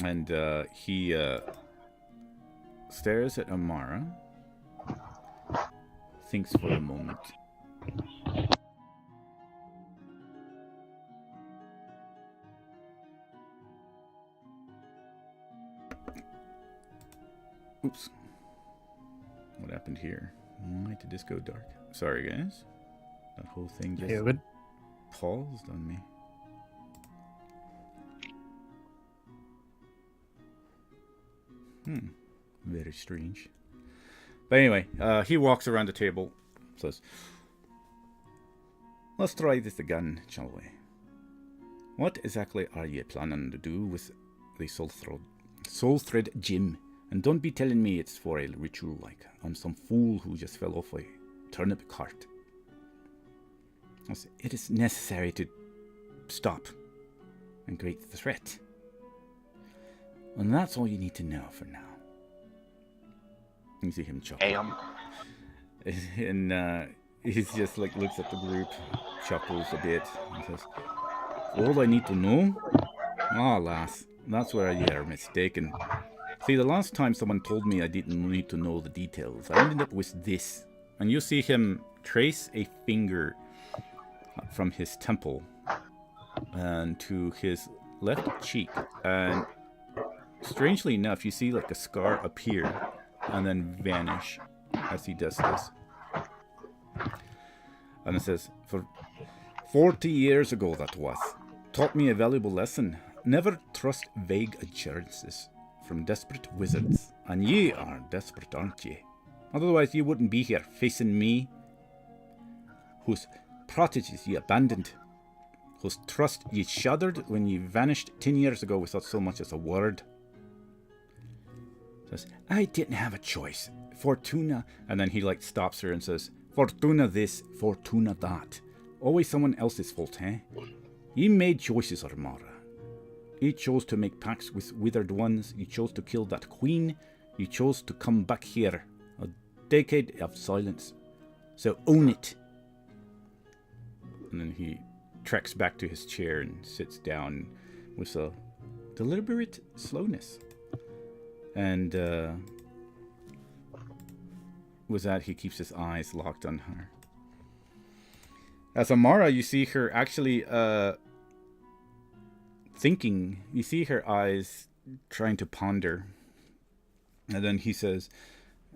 And he stares at Amara. Thinks for a moment. Oops. What happened here? Why did this go dark? Sorry, guys. That whole thing just paused on me. Very strange. But anyway, he walks around the table, says, let's try this again, shall we? What exactly are you planning to do with the soul thread gem? And don't be telling me it's for a ritual like I'm some fool who just fell off a turnip cart. It is necessary to stop a great threat. And that's all you need to know for now. You see him chuckle. And he's just like looks at the group, chuckles a bit, and says, all I need to know? Ah, lass, that's where you are mistaken. See, the last time someone told me I didn't need to know the details, I ended up with this. And you see him trace a finger from his temple and to his left cheek. And strangely enough, you see like a scar appear and then vanish as he does this. And it says, for 40 years ago that was, taught me a valuable lesson. Never trust vague assurances from desperate wizards. And ye are desperate, aren't ye? Otherwise ye wouldn't be here facing me, whose proteges ye abandoned, whose trust ye shuddered when ye vanished 10 years ago without so much as a word. Says, I didn't have a choice. Fortuna. And then he like stops her and says, Fortuna this, Fortuna that. Always someone else's fault, eh? Ye made choices, Armara. Ye chose to make pacts with withered ones. Ye chose to kill that queen. Ye chose to come back here. A decade of silence. So own it. And then he treks back to his chair and sits down with a deliberate slowness. And with that, he keeps his eyes locked on her. As Amara, you see her actually thinking. You see her eyes trying to ponder. And then he says,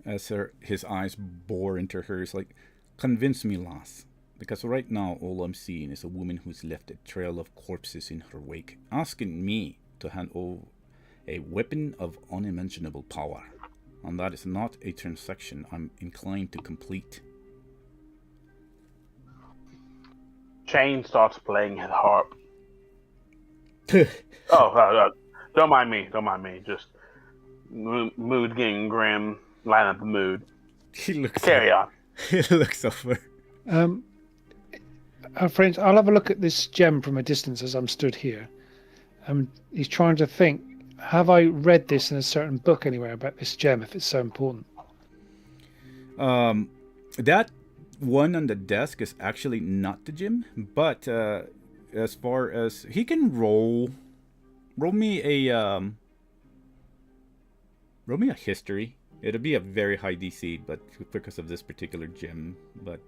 as his eyes bore into hers, like, convince me, lass. Because right now, all I'm seeing is a woman who's left a trail of corpses in her wake, asking me to hand over a weapon of unimaginable power. And that is not a transaction I'm inclined to complete. Shane starts playing his harp. Don't mind me. Just mood getting grim. Line up the mood. He looks. Carry on. He looks over. Friends, I'll have a look at this gem from a distance as I'm stood here. He's trying to think, have I read this in a certain book anywhere about this gem if it's so important? That one on the desk is actually not the gem, but as far as he can roll me a history. It'll be a very high DC, but because of this particular gem. But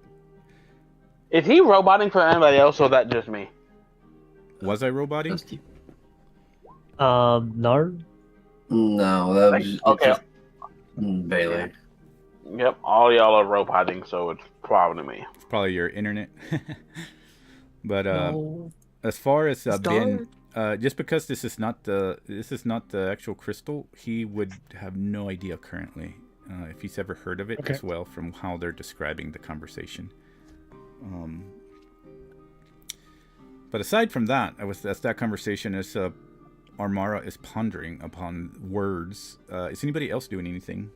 Is he roboting for anybody else, or that just me? was I roboting? Just you. No. No, that was Okay. Bailey. Yep, all y'all are roboting, so it's probably me. It's probably your internet. But No. as far as It's Ben, just because this is not the actual crystal, he would have no idea currently if he's ever heard of it Okay. as well from how they're describing the conversation. But aside from that, as that conversation is Armara is pondering upon words. Is anybody else doing anything?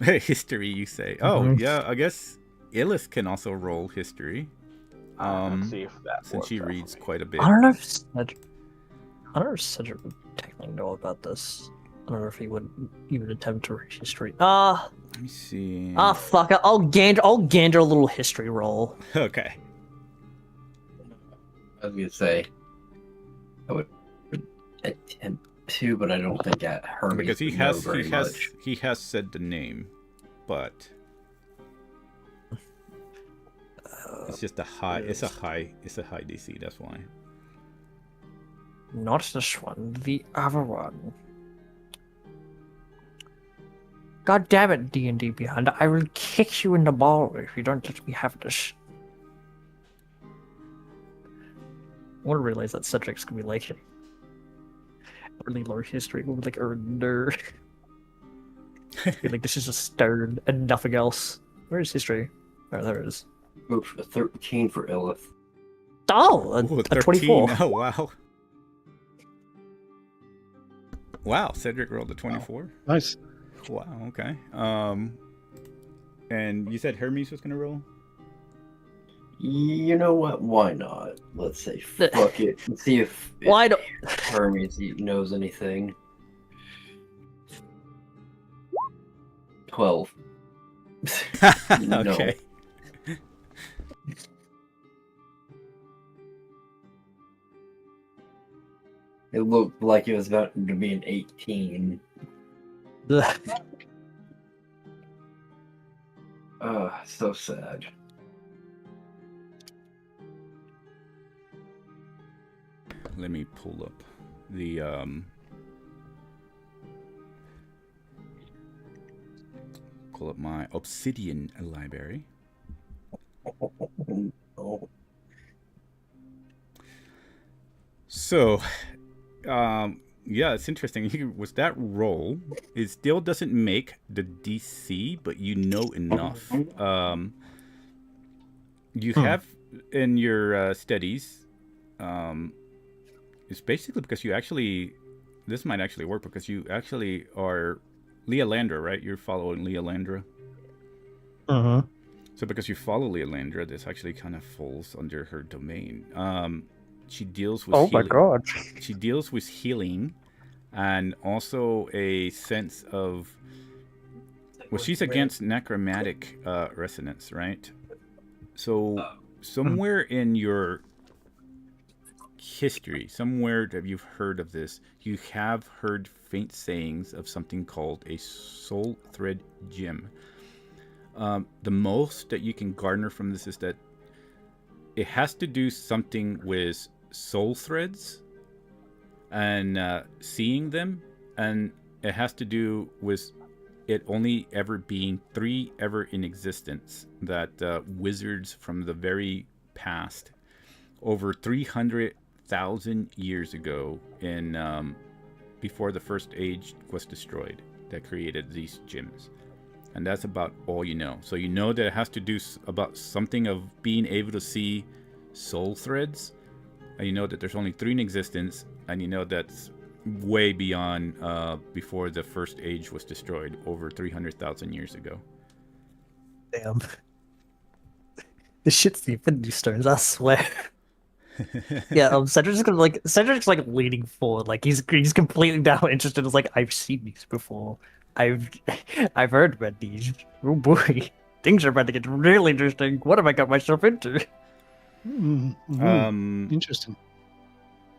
History, you say? Oh, yeah. I guess Illis can also roll history. Let's see if that Since she works out reads for me. quite a bit. I don't know if Cedric would technically know about this. I don't know if he would even attempt to read history. Let me see. Fuck it. I'll gander a little history roll. Okay. I was gonna say I would attempt to, but I don't think that Hermes Because he would know has very much. he has said the name, but it's just a high. It's a high DC. That's why. Not this one, the other one. God damn it, D&D Beyond. I will kick you in the ball if you don't let me have this. I want to realize that Cedric's gonna be like really low history. We'll be like, nerd. Be like, this is just stern and nothing else. Where is history? Oh, there it is. Oof, a 13 for Illith. Oh, Ooh, a 13. 24. Oh, wow. Wow, Cedric rolled a 24. Nice. Wow, okay. And you said Hermes was gonna roll? You know what? Why not? Let's say fuck it and see if Why don't... Hermes knows anything. 12. No. Okay. It looked like it was about to be an 18. So sad. Let me pull up the pull up my Obsidian library. Oh. So, yeah, it's interesting. Was that roll? It still doesn't make the DC, but you know enough. You have in your studies. It's basically because you actually. This might actually work because you actually are Leolandra, right? You're following Leolandra. Mm-hmm. So because you follow Leolandra, this actually kind of falls under her domain. She deals with Oh healing. my god. She deals with healing and also a sense of... Well, she's against necromantic resonance, right? So somewhere in your history, somewhere that you've heard of this, you have heard faint sayings of something called a soul thread gem. The most that you can garner from this is that it has to do something with soul threads and seeing them, and it has to do with it only ever being 3 ever in existence, that wizards from the very past, over 300,000 years ago, in before the first age was destroyed, that created these gems. And that's about all you know. So you know that it has to do about something of being able to see soul threads. And you know that there's only 3 in existence. And you know that way beyond before the first age was destroyed, over 300,000 years ago. Damn. This shit's the Infinity Stones, I swear. Yeah, Cedric's like leaning forward, like he's completely now interested. It's like, I've seen these before. I've heard about these. Oh boy, things are about to get really interesting. What have I got myself into? Interesting.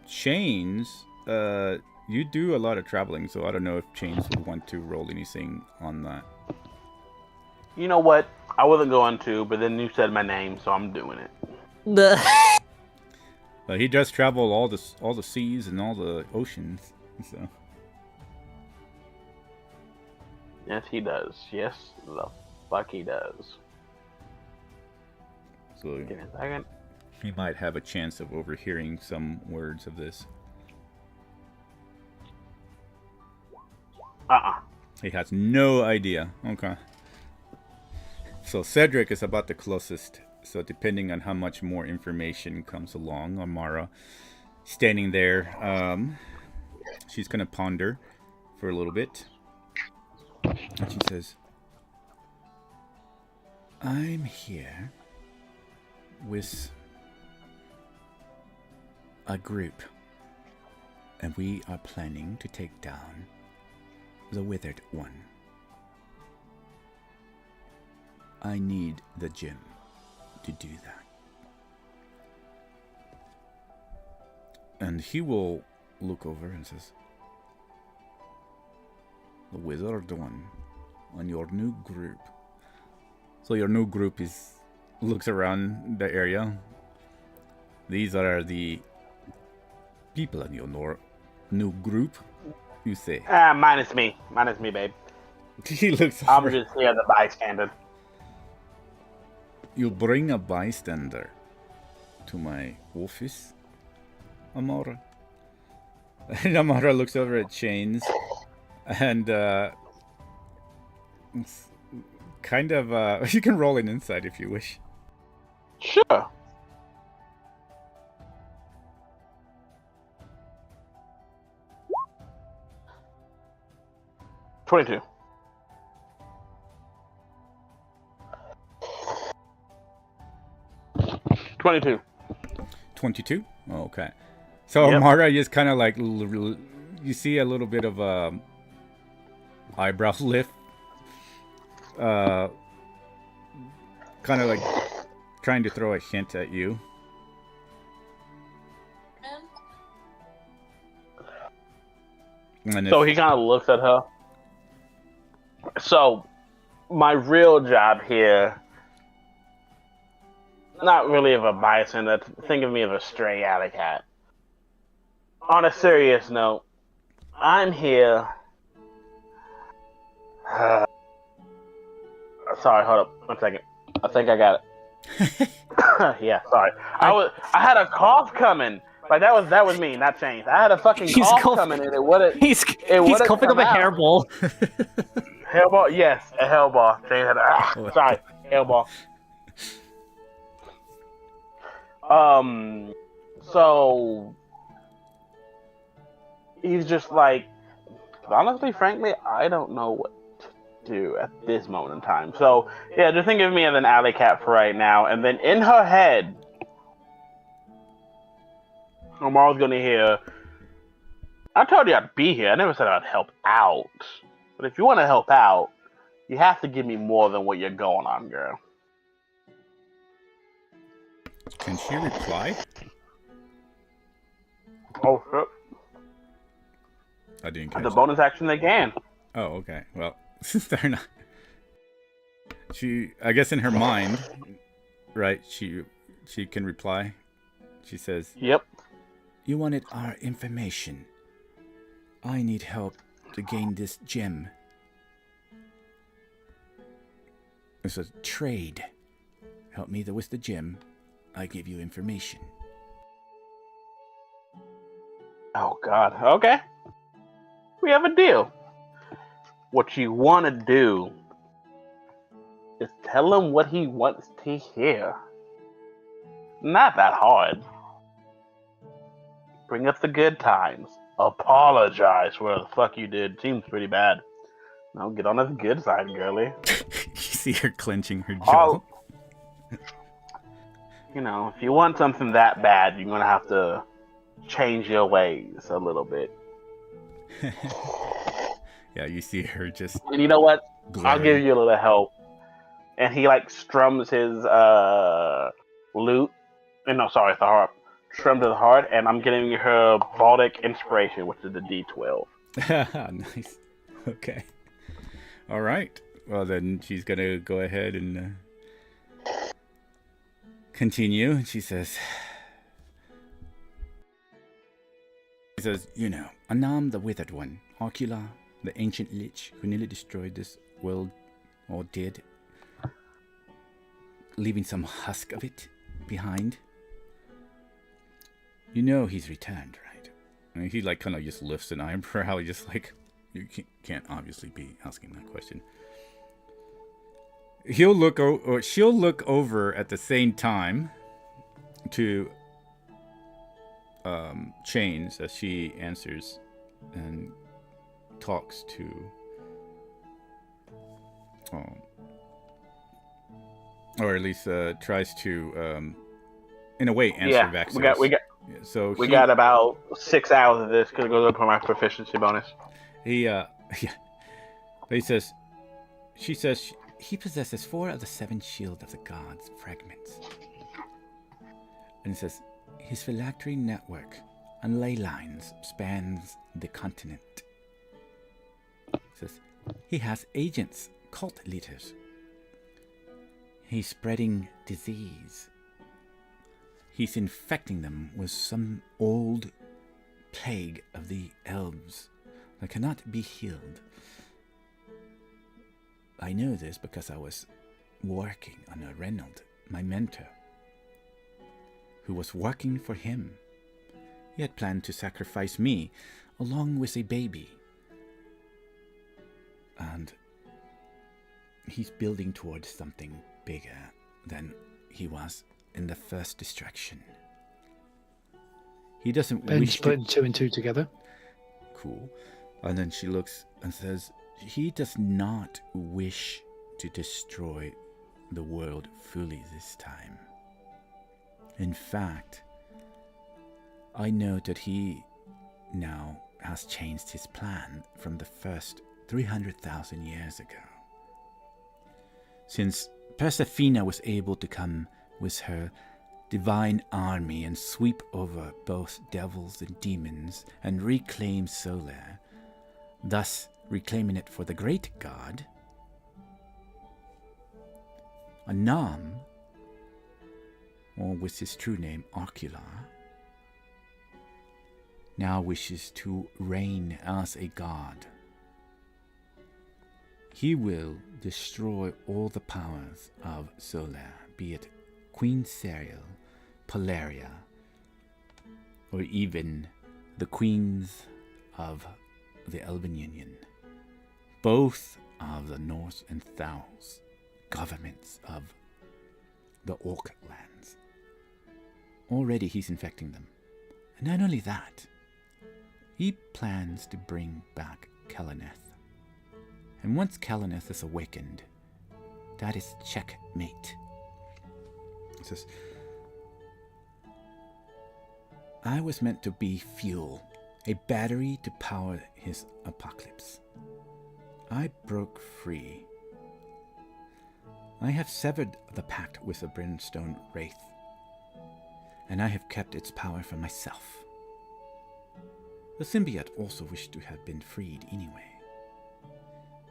Chains, you do a lot of traveling, so I don't know if Chains would want to roll anything on that. You know what? I wasn't going to, but then you said my name, so I'm doing it. He does travel all the seas and all the oceans, so. Yes, he does. Yes, the fuck he does. So Give me a second. he might have a chance of overhearing some words of this. He has no idea. Okay. So Cedric is about the closest. So depending on how much more information comes along, Amara, standing there, she's going to ponder for a little bit. And she says, I'm here with a group. And we are planning to take down the Withered One. I need the gem to do that. And he will look over and says, the Withered One on your new group. So your new group looks around the area. These are the people in your new group, you say. Minus me, babe. He looks over. I'm just here as a bystander. You bring a bystander to my office, Amara? And Amara looks over at Chains and kind of, you can roll an insight if you wish. Sure. $22. 22? Okay. So Yep. Amara is kind of like, you see a little bit of eyebrow lift. Kind of like trying to throw a hint at you. And So he kind of looks at her. So, my real job here, not really of a bystander, think of me as a stray alley cat. On a serious note, I'm here. Sorry, hold up 1 second. I think I got it. Yeah, sorry. I had a cough coming. Like that was me, not Chains. I had a fucking cough coming and it wouldn't. He's coughing up a hairball. Hairball, yes, a hairball. Chains had sorry, hairball. So he's just like, honestly, frankly, I don't know what to do at this moment in time. So yeah, just think of me as an alley cat for right now, and then in her head, Amara's gonna hear, I told you I'd be here. I never said I'd help out. But if you want to help out, you have to give me more than what you're going on, girl. Can she reply? Oh, shit. I didn't catch The that. bonus action they can. Oh, okay. Well, they're not. I guess in her mind, right, she can reply. She says, Yep. you wanted our information. I need help to gain this gem. It's a trade. Help me with the gem. I give you information. Oh, God. Okay. We have a deal. What you want to do is tell him what he wants to hear. Not that hard. Bring up the good times. apologize for what the fuck you did. Seems pretty bad. Now get on the good side, girlie. You see her clenching her jaw. All, if you want something that bad, you're gonna have to change your ways a little bit. Yeah, you see her just. And you know what? glaring. I'll give you a little help. And he strums his lute. No, sorry, it's the harp. Strums his heart, and I'm giving her Baltic Inspiration, which is the D12. Nice. Okay. All right. Well, then she's gonna go ahead and continue. And she says, Anam the Withered One, Ocula, the ancient lich who nearly destroyed this world, or did, leaving some husk of it behind. You know he's returned, right? I mean, he kind of just lifts an eyebrow, just you can't obviously be asking that question. She'll look over at the same time to Chains as she answers and talks to or at least tries to in a way answer Vaxos. We got about 6 hours of this because it goes up for my proficiency bonus. She says he possesses 4 of the 7 shield of the gods fragments. And it says his phylactery network and ley lines spans the continent. It says he has agents, cult leaders. He's spreading disease. He's infecting them with some old plague of the elves that cannot be healed. I know this because I was working under Reynold, my mentor, who was working for him. He had planned to sacrifice me along with a baby. And he's building towards something bigger than he was in the first distraction. He doesn't wish putting 2 and 2 together. Cool. And then she looks and says, he does not wish to destroy the world fully this time. In fact, I know that he now has changed his plan from the first 300,000 years ago. Since Persephina was able to come with her divine army and sweep over both devils and demons and reclaim Solar, thus reclaiming it for the great god, Anam, or with his true name Ocula, now wishes to reign as a god. He will destroy all the powers of Solar, be it Queen Serial, Polaria, or even the queens of the Elven Union, both of the North and South governments of the Orc lands. Already he's infecting them. And not only that, he plans to bring back Kalaneth. And once Kalaneth is awakened, that is checkmate. It says, I was meant to be fuel, a battery to power his apocalypse. I broke free. I have severed the pact with the Brimstone Wraith, and I have kept its power for myself. The symbiote also wished to have been freed anyway.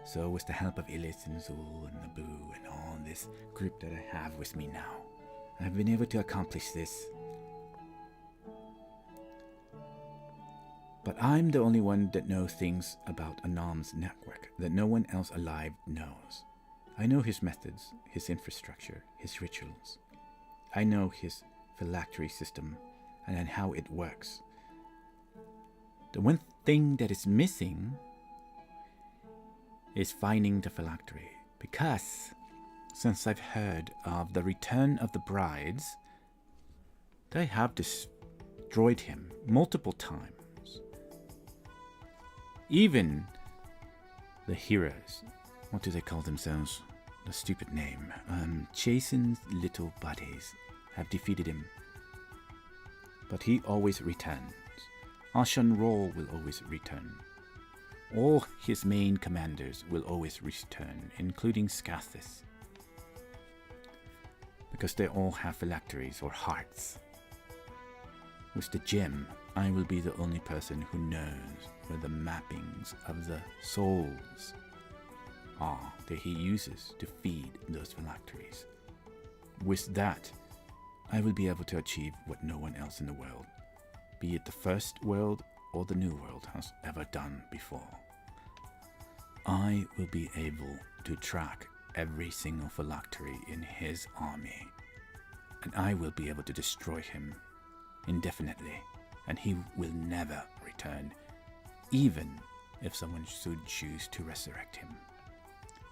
So with the help of Ilith and Zul and Naboo and all this group that I have with me now, I have been able to accomplish this. But I'm the only one that knows things about Anam's network that no one else alive knows. I know his methods, his infrastructure, his rituals. I know his phylactery system and how it works. The one thing that is missing is finding the phylactery, because since I've heard of the return of the brides, they have destroyed him multiple times Even the heroes, what do they call themselves? The stupid name. Jason's little buddies have defeated him. But he always returns. Ashan Roll will always return. All his main commanders will always return, including Scathis. Because they all have phylacteries or hearts. With the gem, I will be the only person who knows where the mappings of the souls are that he uses to feed those phylacteries. With that, I will be able to achieve what no one else in the world, be it the first world or the new world, has ever done before. I will be able to track every single phylactery in his army, and I will be able to destroy him indefinitely, and he will never return, even if someone should choose to resurrect him.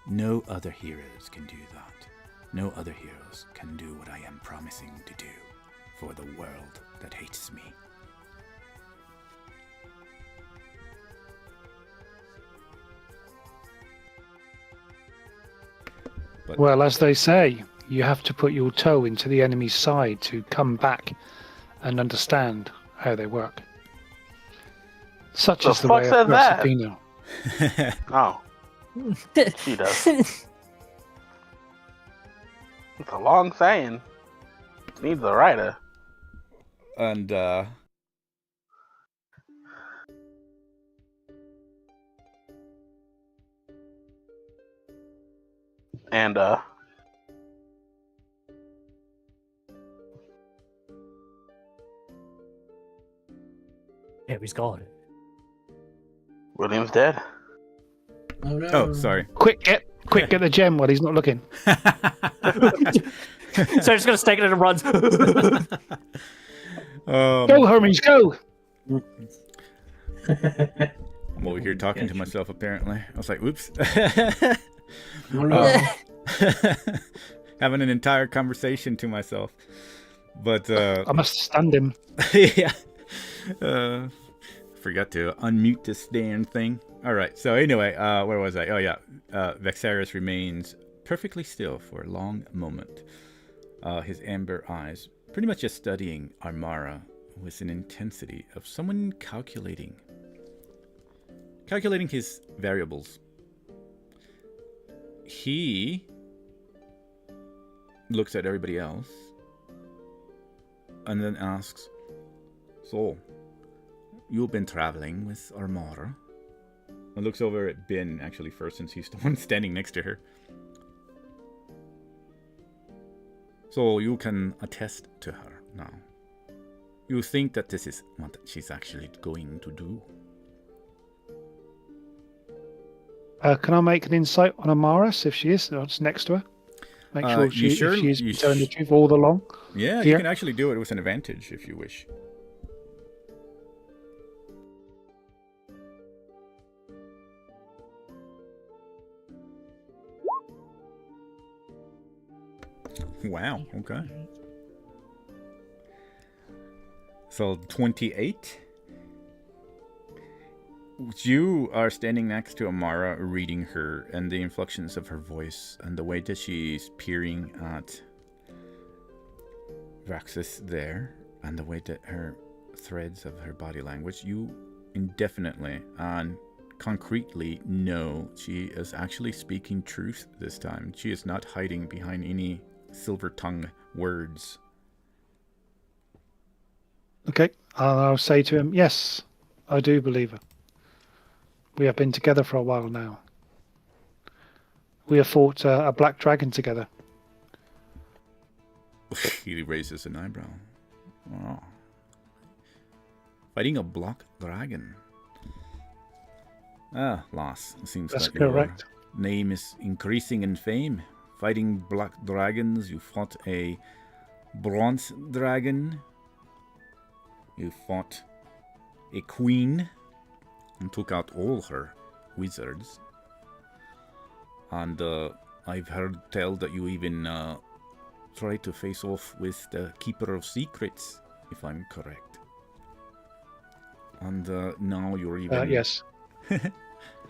No other heroes can do that. No other heroes can do what I am promising to do for the world that hates me. But Well, as they say, you have to put your toe into the enemy's side to come back and understand how they work. Such The is the fuck way said of that? Reciprino. Oh, she does. It's a long saying. Needs a writer. and And Yeah, he's gone. William's dead. Oh no. oh, sorry. Quick, get the gem while he's not looking. So I'm just gonna stake it and it runs. Go, Hermes, go! I'm over here talking to myself. Apparently, I was like, "Oops." Oh no. Having an entire conversation to myself, but I must stand him. yeah, forgot to unmute this damn thing. All right, so anyway, where was I? Oh yeah, Vexaris remains perfectly still for a long moment. His amber eyes pretty much just studying Armara with an intensity of someone calculating his variables. He looks at everybody else and then asks, "So, you've been traveling with Armara?" And looks over at Ben actually first, since he's the one standing next to her. So you can attest to her now. You think that this is what she's actually going to do? Can I make an insight on Amaris if she is just next to her? Make sure you she, sure- if she's you telling the truth all along. Yeah, you Here. can actually do it with an advantage if you wish. Wow, okay. So 28. You are standing next to Amara, reading her, and the inflections of her voice, and the way that she's peering at Vraxis there, and the way that her threads of her body language, you indefinitely and concretely know she is actually speaking truth this time. She is not hiding behind any silver tongue words. Okay, I'll say to him, yes, I do believe her. We have been together for a while now. We have fought a black dragon together. He raises an eyebrow. Oh. Fighting a black dragon. Ah, Lass. It seems That's that your correct. name is increasing in fame. Fighting black dragons. You fought a bronze dragon. You fought a queen and took out all her wizards. And I've heard tell that you even tried to face off with the Keeper of Secrets, if I'm correct. And now you're even Yes.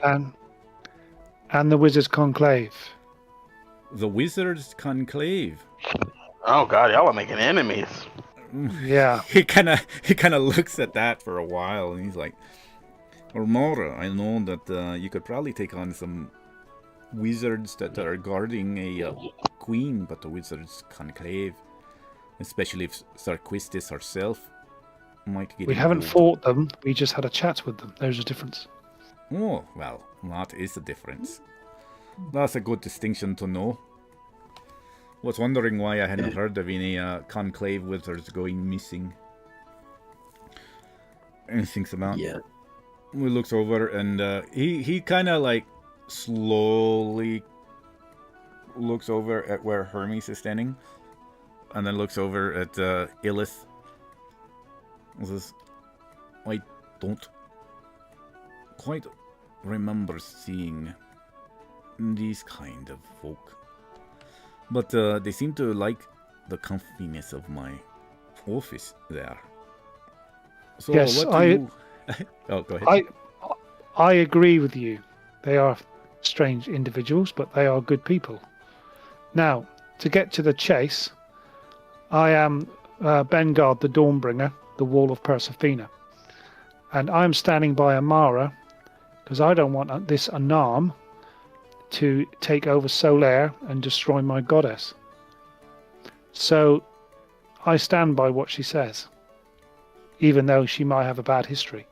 and the Wizards Conclave. The Wizards Conclave. Oh God, y'all are making enemies. Yeah. He kind of looks at that for a while, and he's like, "Ormora, I know that you could probably take on some wizards that are guarding a queen, but the Wizards Conclave, especially if Sarquistis herself might get We haven't involved." fought them. We just had a chat with them. There's a difference. Oh, well, that is the difference. That's a good distinction to know. Was wondering why I hadn't heard of any conclave wizards going missing. And he thinks about. Yeah. He looks over and he kind of like slowly looks over at where Hermes is standing, and then looks over at Illith. And says, "I don't quite remember seeing these kind of folk. But they seem to like the comfiness of my office there. So Yes, what do you... Oh, go ahead. I agree with you. They are strange individuals, but they are good people. Now, to get to the chase, I am Bengard the Dawnbringer, the Wall of Persephina. And I'm standing by Amara because I don't want this Anam to take over Solaire and destroy my goddess. So I stand by what she says, even though she might have a bad history.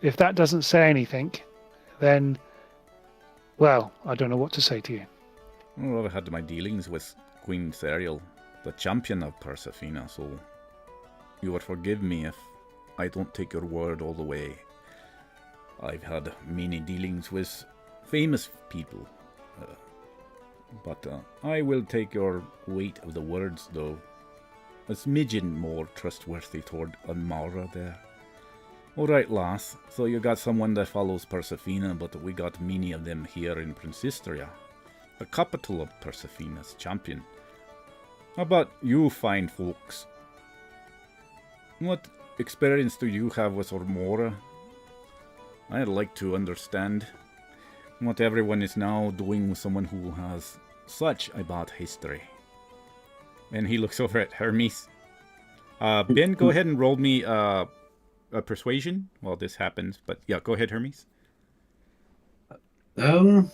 If that doesn't say anything, then, well, I don't know what to say to you. Well, I've had my dealings with Queen Therial, the champion of Persephina, so you will forgive me if I don't take your word all the way. I've had many dealings with famous people, but I will take your weight of the words, though. A smidgen more trustworthy toward Amara there. Alright, lass, so you got someone that follows Persephina, but we got many of them here in Princistria, the capital of Persephina's champion. How about you fine folks? What experience do you have with Ormora? I'd like to understand what everyone is now doing with someone who has such a bad history. And he looks over at Hermes. Ben, go ahead and roll me a persuasion while this happens. But yeah, go ahead, Hermes. It's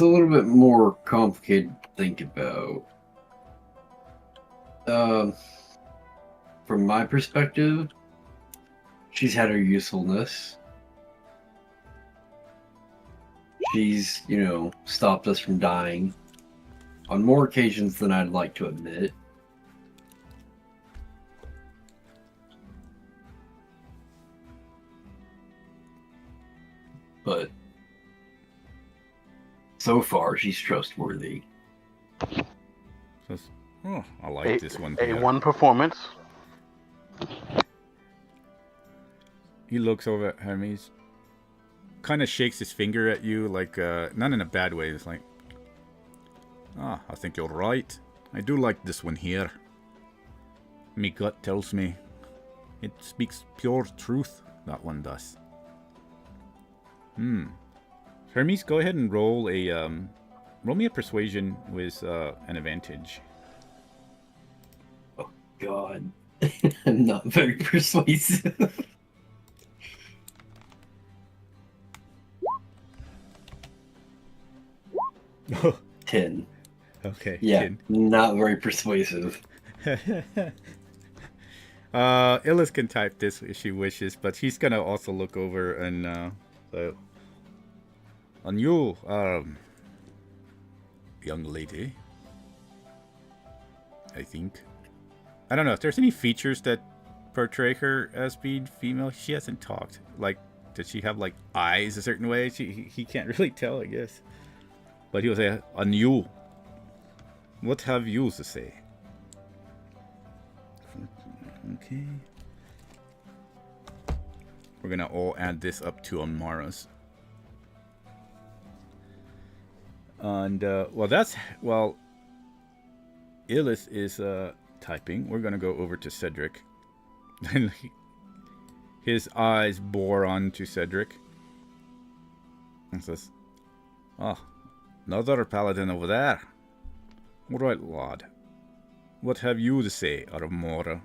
a little bit more complicated to think about. From my perspective, she's had her usefulness. She's, stopped us from dying on more occasions than I'd like to admit. But so far, she's trustworthy. Oh, I like this one. A1 performance. He looks over at Hermes, kind of shakes his finger at you, like, not in a bad way. It's like, I think you're right. I do like this one here. Me gut tells me it speaks pure truth, that one does. Hermes, go ahead and roll me a persuasion with an advantage. Oh, God. I'm not very persuasive. 10. Okay. Yeah, 10. not very persuasive. Illis can type this if she wishes, but she's gonna also look over and on you, young lady. I think. I don't know if there's any features that portray her as being female. She hasn't talked. Like, does she have like eyes a certain way? He can't really tell, I guess. But he will say, on you. What have you to say? Okay. We're gonna all add this up to Amara's. And, while Illis is typing, we're gonna go over to Cedric. And His eyes bore onto Cedric. And says, "Ah, another paladin over there. All right, lad. What have you to say, Armora?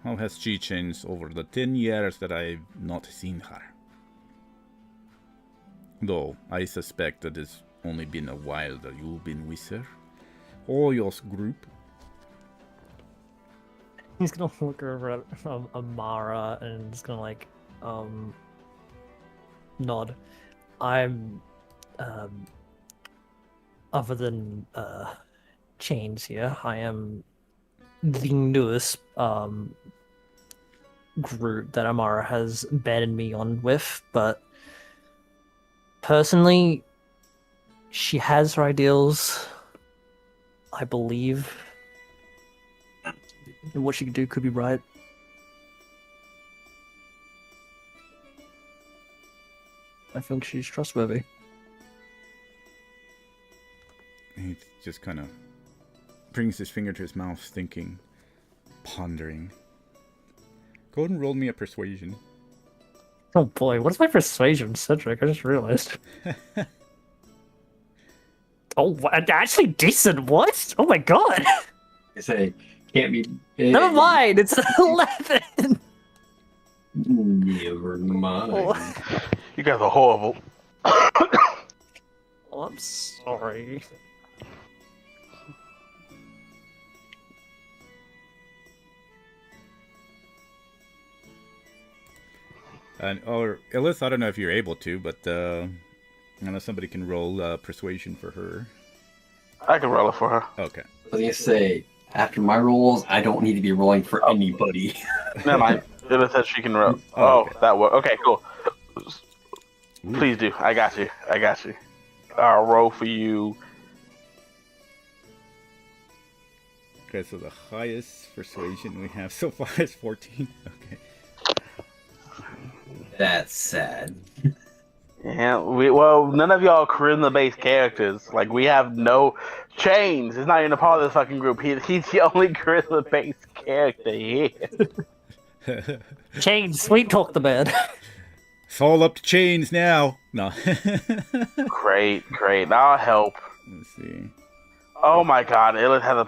How has she changed over the 10 years that I've not seen her? Though I suspect that it's only been a while that you've been with her. Or your group." He's gonna look over at Amara and he's gonna like nod. I'm other than Chains here, I am the newest group that Amara has betted me on with, but personally she has her ideals. I believe and what she can do could be right. I think she's trustworthy. He just kind of brings his finger to his mouth, thinking, pondering. Go ahead and roll me a persuasion. Oh boy, what's my persuasion, Cedric? I just realized. Oh, actually decent. What? Oh my god. I say, can't be big. Never mind. It's 11. Never mind. Oh, You guys are horrible. I'm sorry. And or Illith, I don't know if you're able to, but I know somebody can roll persuasion for her. I can roll it for her. Okay. I was gonna say, after my rolls, I don't need to be rolling for anybody. Never mind. It says she can roll. Oh, Oh, okay. that worked. Okay, cool. Ooh. Please do. I got you. I got you. I'll roll for you. Okay, so the highest persuasion we have so far is 14. Okay. That's sad. Yeah, well, none of y'all charisma-based characters. Like, we have no Chains. He's not even a part of this fucking group. He's the only charisma-based character here. Chains, sweet talk the man. It's all up to Chains now. No. Great. I'll help. Let's see. Oh my god, Illith has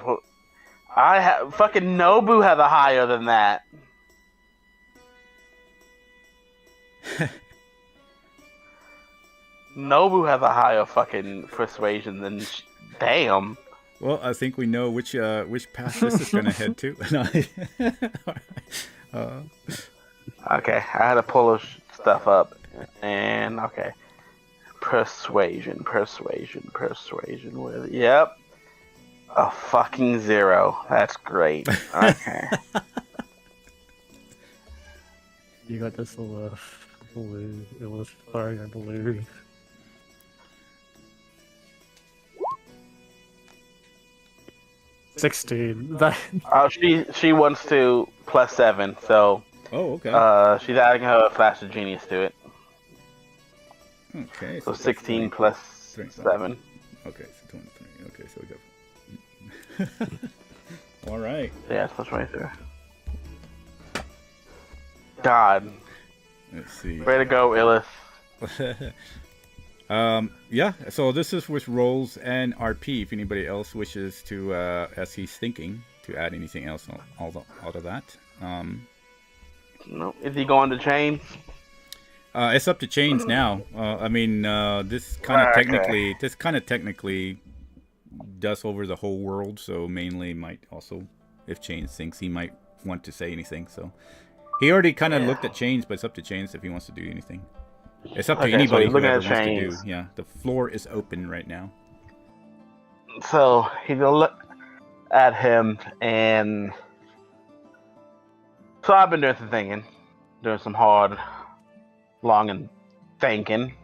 a... fucking Nobu has a higher than that. Nobu has a higher fucking persuasion than... Damn. Well, I think we know which path this is gonna head to. No. Okay, I had to pull this stuff up. And, okay. Persuasion. Yep. A fucking 0. That's great. Okay. You got this little blue. It was sorry, I believe. $16. That She wants to +7, so Oh, okay. she's adding her flash of genius to it. Okay. So that's 16 20. plus 20. 7. Okay, so 23. Okay, so we go. All right. Yeah, it's plus 23. God, Let's see. way to go, Illith. Yeah. So this is with rolls and RP. If anybody else wishes to, as he's thinking, to add anything else out of that. No, is he going to Chains? It's up to Chains now. I mean, this kind of technically does over the whole world. So mainly might also, if Chains thinks he might want to say anything. So he already kind of looked at Chains, but it's up to Chains if he wants to do anything. It's up to Okay, so anybody he's who looking wants at to do. Chains. Yeah, the floor is open right now. So he's gonna look at him, and so I've been doing some thinking, doing some hard, long and thinking.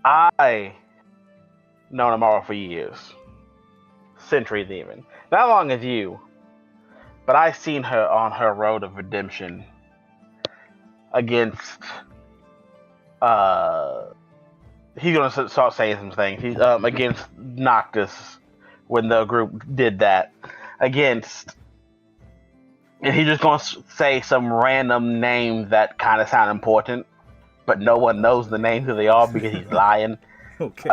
I known Amara for years, centuries even, not long as you, but I seen her on her road of redemption against he's gonna start saying some things. He's against Noctis when the group did that. Against And he's just gonna say some random name that kind of sound important, but no one knows the name who they are because he's lying. Okay.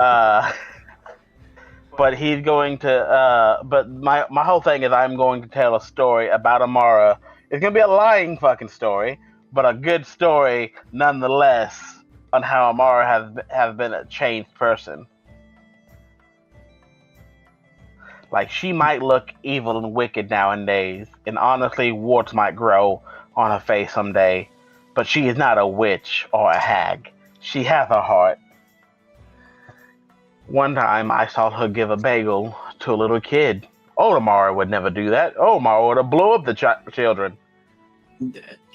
But he's going to. But my whole thing is I'm going to tell a story about Amara. It's gonna be a lying fucking story, but a good story nonetheless on how Amara has been a changed person. Like, she might look evil and wicked nowadays, and honestly, warts might grow on her face someday, but she is not a witch or a hag. She has a heart. One time, I saw her give a bagel to a little kid. Old Amara would never do that. Old Amara would have blew up the children.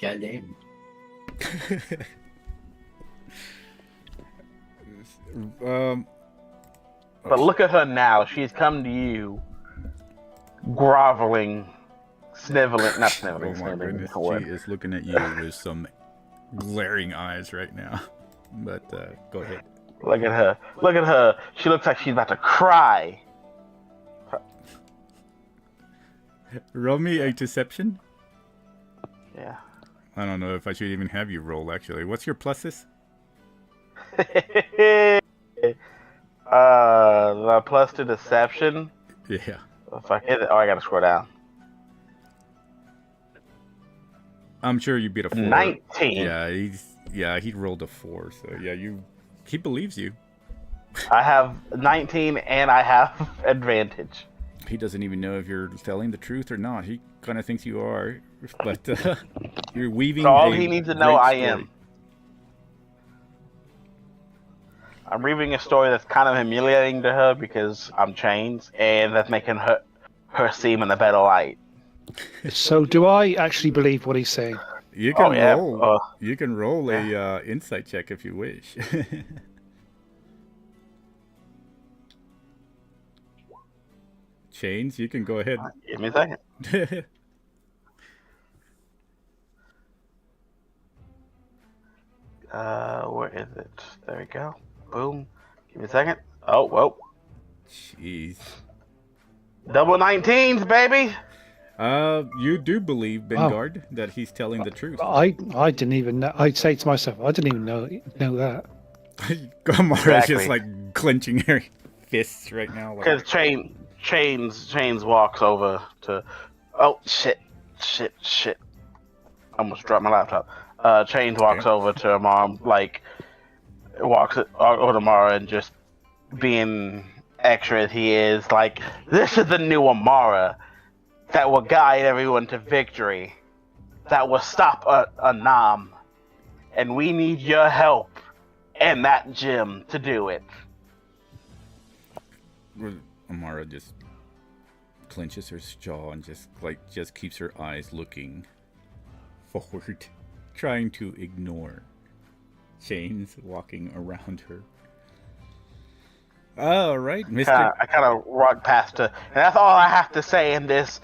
Goddamn. But look at her now. She's come to you, groveling, sniveling, not sniveling, Oh my sniveling. goodness, she is looking at you with some glaring eyes right now. But go ahead. Look at her. Look at her. She looks like she's about to cry. Roll me a deception. Yeah. I don't know if I should even have you roll, actually. What's your pluses? The plus to deception. Yeah. If I hit it, I gotta scroll down. I'm sure you beat a 4. 19. Yeah, he rolled a 4, so yeah, he believes you. I have 19 and I have advantage. He doesn't even know if you're telling the truth or not. He kind of thinks you are, but you're weaving. So all a he needs to know, great I story. am. I'm reading a story that's kind of humiliating to her because I'm chained, and that's making her seem in a better light. So, do I actually believe what he's saying? You can yeah. roll. You can roll a insight check if you wish. Chains, you can go ahead. Give me a second. Where is it? There we go. Boom. Give me a second. Oh, whoa. Jeez. Double 19s, baby. You do believe Bengard that he's telling the truth. I didn't even know. I'd say to myself, I didn't even know that. Gamara's just like clenching her fists right now. Like, Because Chains walks over to. Oh shit! I almost dropped my laptop. Chains walks over to her mom, like walks over to Amara and just being extra as he is, like, this is the new Amara that will guide everyone to victory, that will stop a Nam, and we need your help and that gym to do it. Amara just clenches her jaw and just keeps her eyes looking forward, trying to ignore Chains walking around her. All right, Mr. I kind of walk past her, and that's all I have to say in this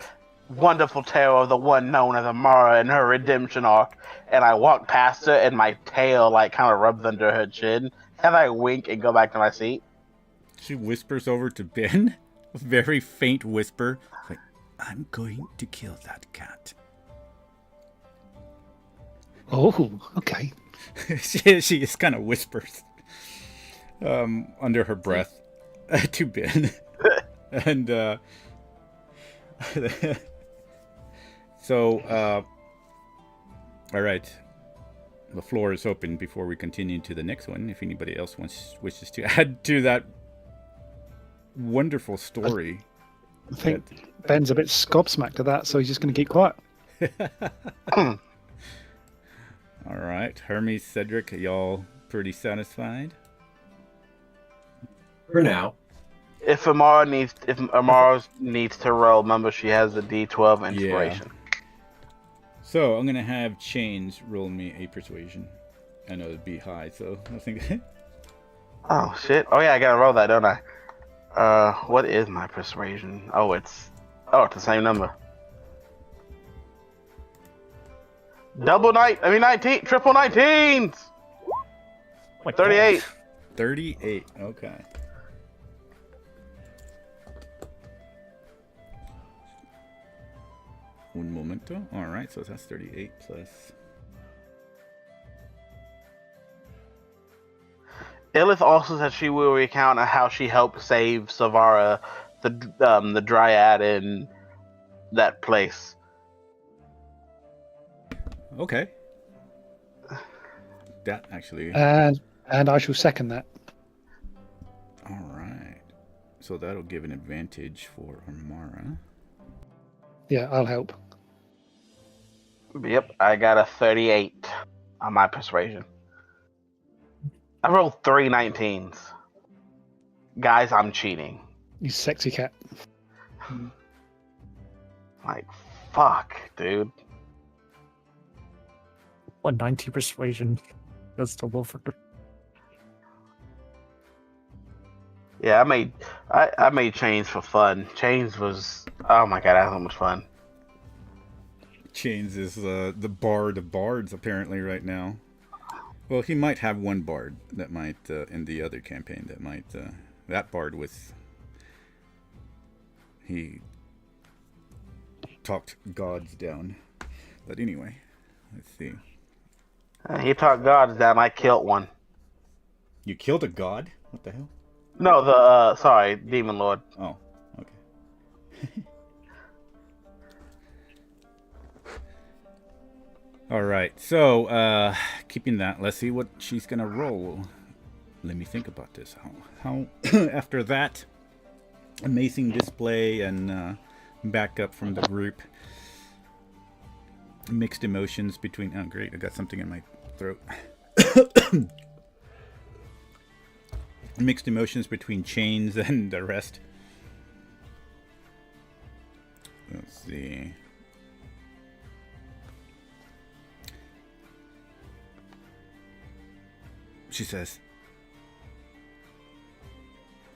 wonderful tale of the one known as Amara and her redemption arc. And I walk past her, and my tail like kind of rubs under her chin, and I wink and go back to my seat. She whispers over to Ben, a very faint whisper, like, "I'm going to kill that cat." Oh, okay. she just kind of whispers under her breath to Ben. And so all right, the floor is open before we continue to the next one, if anybody else wishes to add to that wonderful story. I think Ben's a bit gobsmacked at that, so he's just going to keep quiet. All right, Hermes, Cedric, y'all pretty satisfied? For now. If Amara needs to roll, remember she has the D12 inspiration. So I'm gonna have Chains roll me a persuasion. I know it'd be high, so I think. Oh shit! Oh yeah, I gotta roll that, don't I? What is my persuasion? It's the same number. 19, triple 19s. 38. 38. Okay. Un momento. Alright, so that's 38 plus. Illith also said she will recount how she helped save Savara, the dryad in that place. Okay. That actually. And I shall second that. Alright. So that'll give an advantage for Armara. Yeah, I'll help. Yep, I got a 38 on my persuasion. I rolled 3 19s. Guys, I'm cheating. You sexy cat. Like, fuck, dude. What 90 persuasion? That's the Wolford. Yeah, I made chains for fun. Chains was, oh my god, that was so much fun. Chains is the bard of bards apparently right now. Well, he might have one bard that might in the other campaign that might that bard with he talked gods down. But anyway, let's see. He talked gods down. I killed one. You killed a god? What the hell? No, sorry, demon lord. Oh, okay. All right, so keeping that, let's see what she's gonna roll. Let me think about this. How after that amazing display and backup from the group, mixed emotions between. Oh, great! I got something in my throat. Mixed emotions between chains and the rest. Let's see. She says,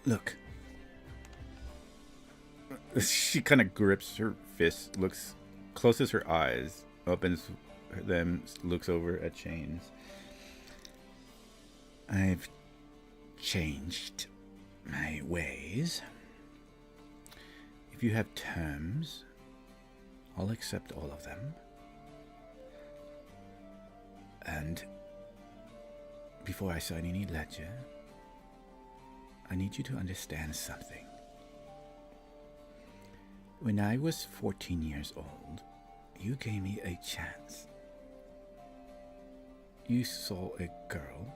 "Look." She kind of grips her fist, closes her eyes, opens them, looks over at Chains. I've changed my ways. If you have terms, I'll accept all of them. And before I sign any ledger, I need you to understand something. When I was 14 years old, you gave me a chance. You saw a girl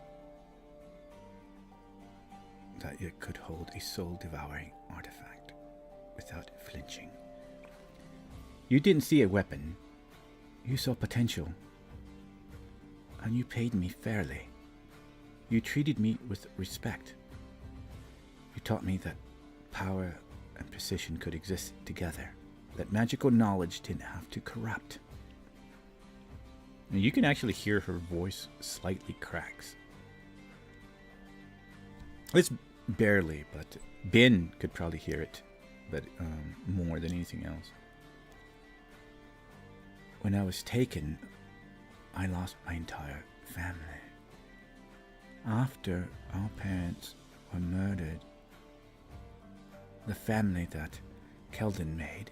that it could hold a soul-devouring artifact without flinching. You didn't see a weapon. You saw potential. And you paid me fairly. You treated me with respect. You taught me that power and precision could exist together. That magical knowledge didn't have to corrupt. And you can actually hear her voice slightly cracks. It's barely, but Ben could probably hear it, but more than anything else. When I was taken, I lost my entire family. After our parents were murdered, the family that Keldon made,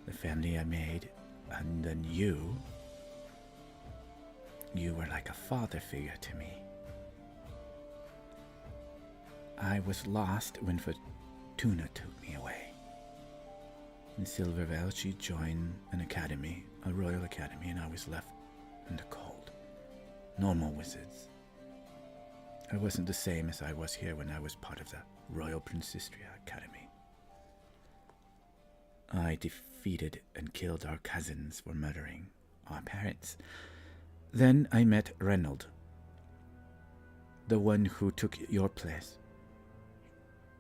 the family I made, and then you were like a father figure to me. I was lost when Fortuna took me away. In Silvervale, she joined an academy, a royal academy, and I was left in the cold. Normal wizards. I wasn't the same as I was here when I was part of the Royal Princestria Academy. I defeated and killed our cousins for murdering our parents. Then I met Reynold, the one who took your place.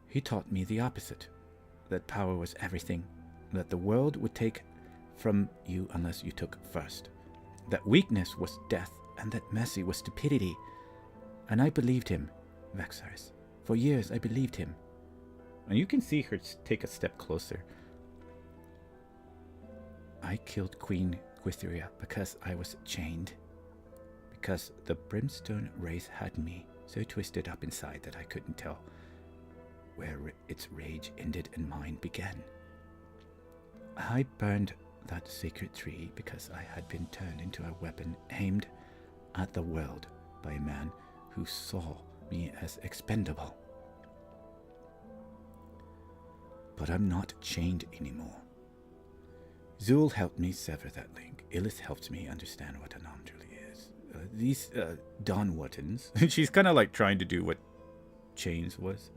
He taught me the opposite, that power was everything, that the world would take from you unless you took first, that weakness was death, and that mercy was stupidity. And I believed him, Vexaris. For years I believed him. And you can see her take a step closer. I killed Queen Guithria because I was chained. Because the Brimstone race had me so twisted up inside that I couldn't tell where its rage ended and mine began. I burned that sacred tree because I had been turned into a weapon aimed at the world by a man who saw me as expendable. But I'm not chained anymore. Zul helped me sever that link. Illith helped me understand what an arm truly is. These Dawn Wardens, she's kind of like trying to do what Chains was.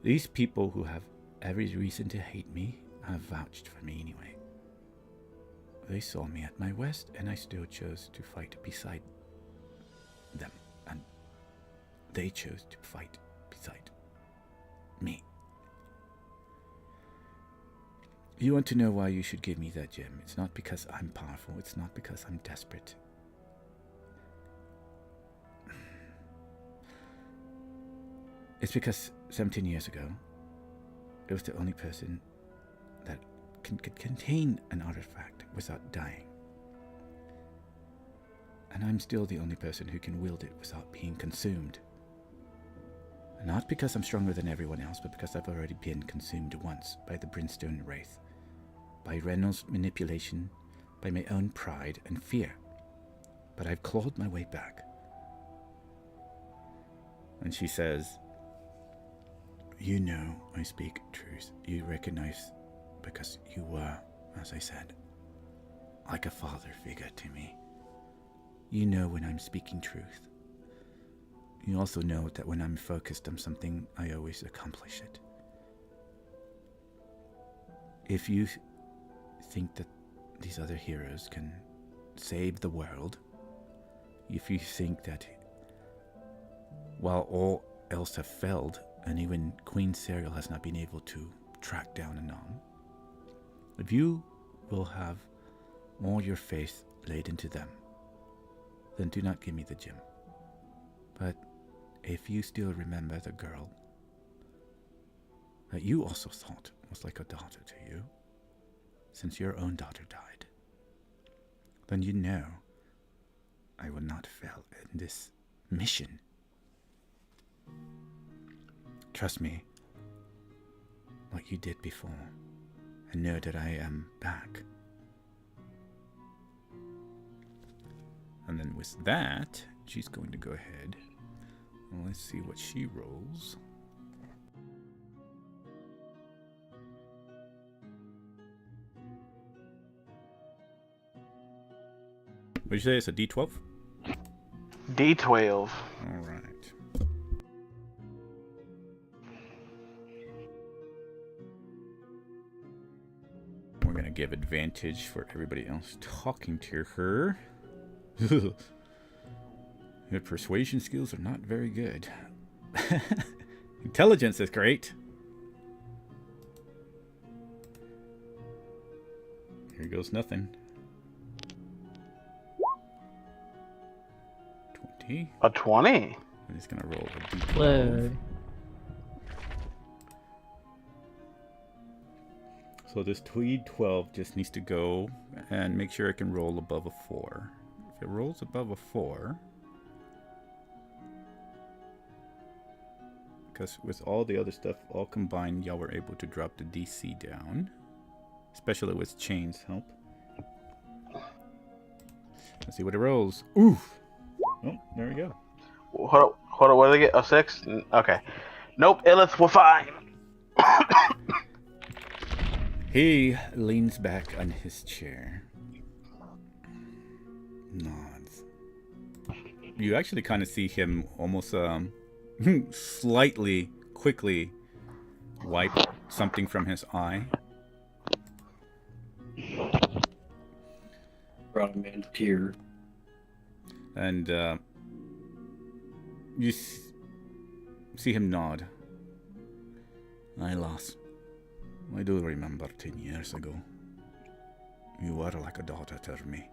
These people who have every reason to hate me have vouched for me anyway. They saw me at my worst, and I still chose to fight beside them. And they chose to fight beside me. You want to know why you should give me that gem? It's not because I'm powerful. It's not because I'm desperate. It's because 17 years ago, it was the only person that could contain an artifact without dying. And I'm still the only person who can wield it without being consumed. Not because I'm stronger than everyone else, but because I've already been consumed once by the Brimstone Wraith, by Reynolds' manipulation, by my own pride and fear. But I've clawed my way back. And she says, you know I speak truth. You recognize because you were, as I said, like a father figure to me. You know when I'm speaking truth. You also know that when I'm focused on something, I always accomplish it. If you think that these other heroes can save the world, if you think that while all else have failed, and even Queen Serial has not been able to track down Anon, if you will have all your faith laid into them, then do not give me the gem. But if you still remember the girl that you also thought was like a daughter to you, since your own daughter died, then you know I will not fail in this mission. Trust me, like you did before, and know that I am back. And then with that, she's going to go ahead. Well, let's see what she rolls. What did you say? It's a D12? D12. All right. We're going to give advantage for everybody else talking to her. Your persuasion skills are not very good. Intelligence is great. Here goes nothing. 20. A 20? I'm just going to roll a D12. Whoa. So this Tweed 12 just needs to go and make sure it can roll above a 4. If it rolls above a 4, because with all the other stuff all combined, y'all were able to drop the DC down, especially with Chain's help. Let's see what it rolls. Oof! Oh, there we go. Hold on, what did I get? A 6? Okay. Nope, Illith, we're fine. He leans back on his chair. Nods. You actually kind of see him almost slightly, quickly wipe something from his eye. Brought him into tear. And you see him nod. I lost. I do remember 10 years ago. You were like a daughter to me.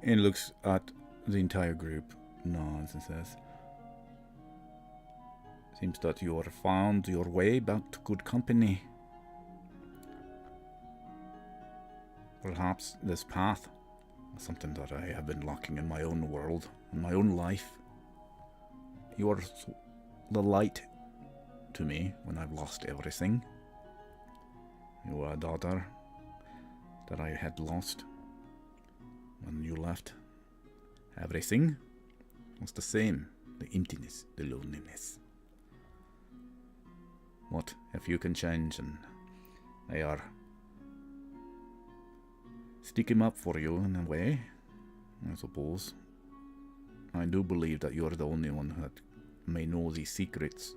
And looks at the entire group, nods and says, seems that you have found your way back to good company. Perhaps this path is something that I have been lacking in my own world, in my own life. You are the light to me when I've lost everything. Your daughter that I had lost when you left. Everything was the same. The emptiness, the loneliness. What if you can change and they are stick him up for you in a way, I suppose. I do believe that you're the only one that may know these secrets.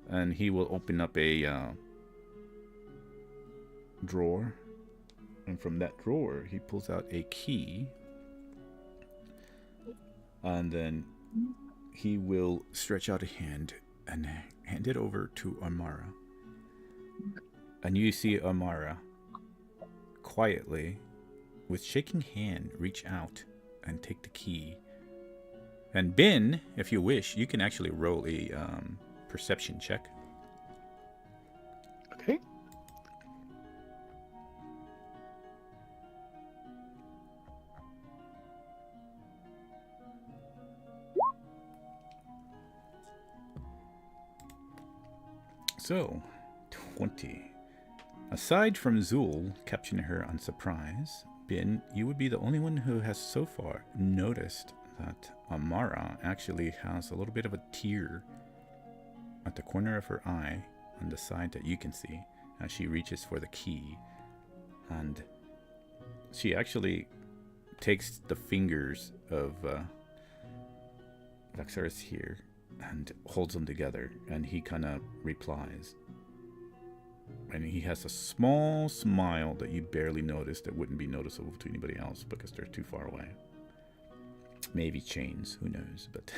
And he will open up a drawer, and from that drawer he pulls out a key, and then he will stretch out a hand and hand it over to Amara. And you see Amara quietly, with shaking hand, reach out and take the key. And Ben, if you wish, you can actually roll a perception check. Okay. So, 20. Aside from Zool capturing her on surprise, Ben, you would be the only one who has so far noticed that Amara actually has a little bit of a tear at the corner of her eye on the side that you can see as she reaches for the key. And she actually takes the fingers of Laxaris here and holds them together, and he kind of replies. And he has a small smile that you barely notice, that wouldn't be noticeable to anybody else because they're too far away. Maybe chains, who knows, but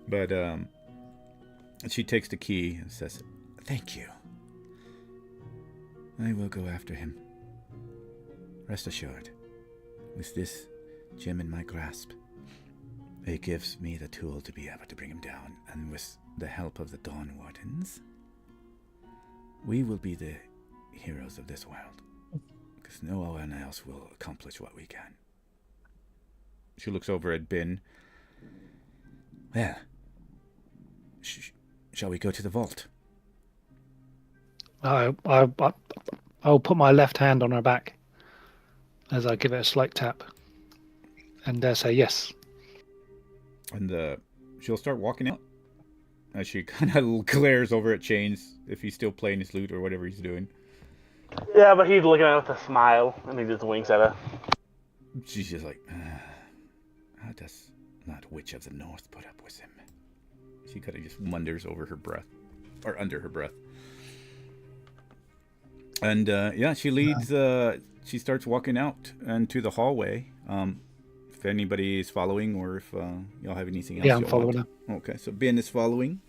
but she takes the key and says, "Thank you. I will go after him. Rest assured, with this gem in my grasp, it gives me the tool to be able to bring him down, and with the help of the Dawn Wardens, we will be the heroes of this world, because no one else will accomplish what we can." She looks over at Ben. Well, shall we go to the vault? I'll put my left hand on her back as I give it a slight tap, and say yes. And she'll start walking out as she kind of glares over at Chains if he's still playing his lute or whatever he's doing. Yeah, but he's looking at it with a smile, and he just winks at her. She's just like, how does that witch of the north put up with him? She kind of just wonders over her breath, or under her breath. And yeah, she leads. She starts walking out into the hallway. If anybody is following, or if y'all have anything else. Yeah, I'm following her. Okay, so Ben is following.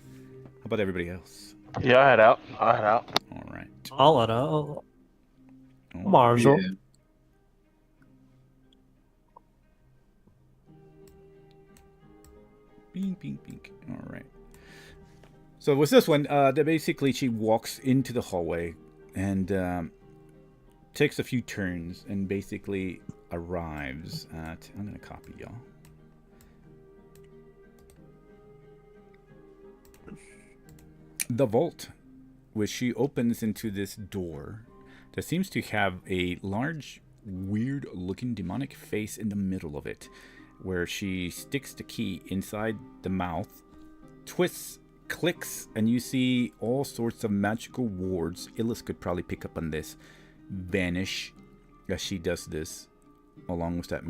How about everybody else? Yeah, I'll head out. All right. Hello. Oh, Marshall. Yeah. Bing, bing, bing. All right. So with this one, basically she walks into the hallway and takes a few turns and basically arrives at... I'm going to copy y'all. The vault, which she opens into this door that seems to have a large, weird-looking demonic face in the middle of it, where she sticks the key inside the mouth, twists, clicks, and you see all sorts of magical wards. Illis could probably pick up on this. Vanish as she does this, along with that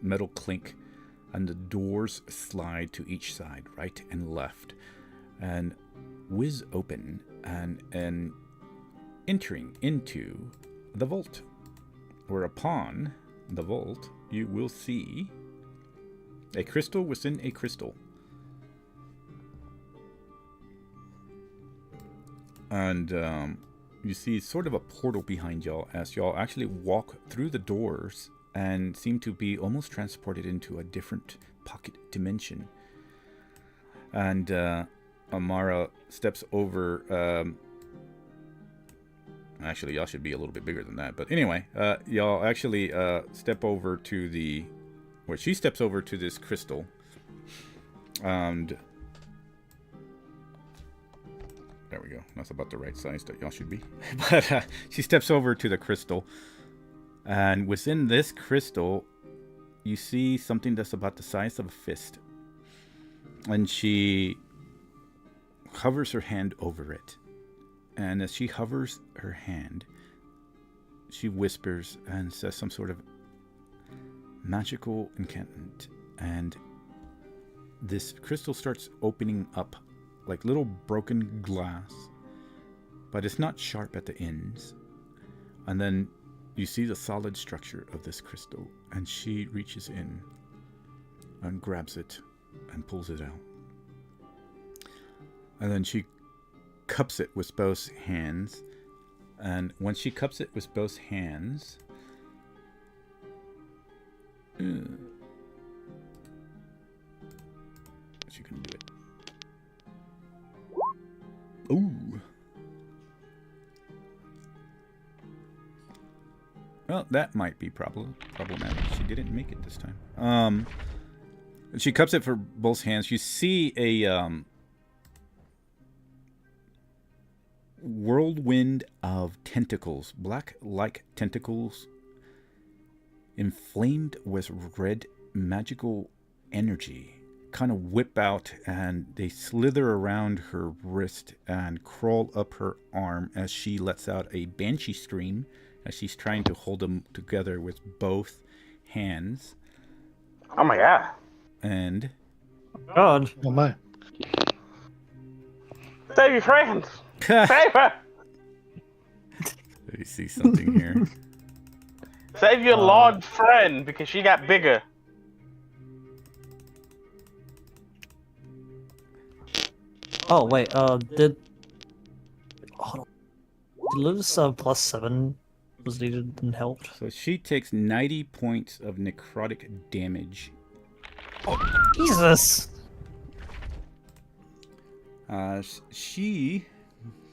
metal clink, and the doors slide to each side, right and left, and whiz open, and entering into the vault, whereupon the vault you will see a crystal within a crystal. And you see sort of a portal behind y'all as y'all actually walk through the doors and seem to be almost transported into a different pocket dimension. And Amara steps over... actually, y'all should be a little bit bigger than that. But anyway, y'all actually step over to the... where she steps over to this crystal. And There we go. That's about the right size that y'all should be. But she steps over to the crystal. And within this crystal, you see something that's about the size of a fist. And she hovers her hand over it. And as she hovers her hand, she whispers and says some sort of magical enchantment. And this crystal starts opening up like little broken glass. But it's not sharp at the ends. And then you see the solid structure of this crystal. And she reaches in and grabs it and pulls it out. And then she cups it with both hands. And when she cups it with both hands, she can do it. Ooh. Well, that might be problematic. She didn't make it this time. She cups it for both hands. You see a whirlwind of tentacles, black-like tentacles, inflamed with red magical energy, kind of whip out, and they slither around her wrist and crawl up her arm as she lets out a banshee scream as she's trying to hold them together with both hands. Oh my god. And God. Oh my. Save your friends. Save her. let me see something here. Save your large friend because she got bigger. Oh wait, did hold on. Did Lewis +7 was needed and helped? So she takes 90 points of necrotic damage. Jesus. She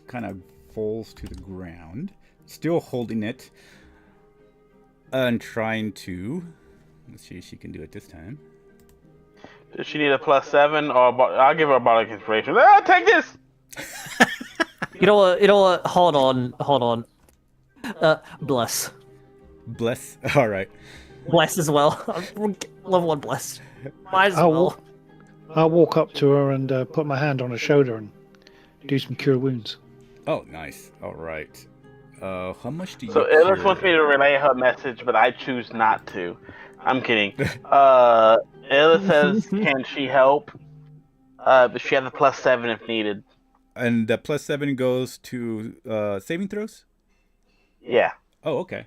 kind of falls to the ground, still holding it, and trying to. Let's see if she can do it this time. Does she need a +7 or I'll give her a bardic inspiration. Ah, take this. You know what? Hold on. Bless. Bless. All right. Bless as well. Level 1 blessed. Might as well. I'll walk up to her and put my hand on her shoulder and do some cure wounds. Oh, nice. All right. How much do you? So Ellis cure? wants me to relay her message, but I choose not to. I'm kidding. Ellis says, can she help? But she has a +7 if needed. And the +7 goes to saving throws? Yeah. Oh, okay.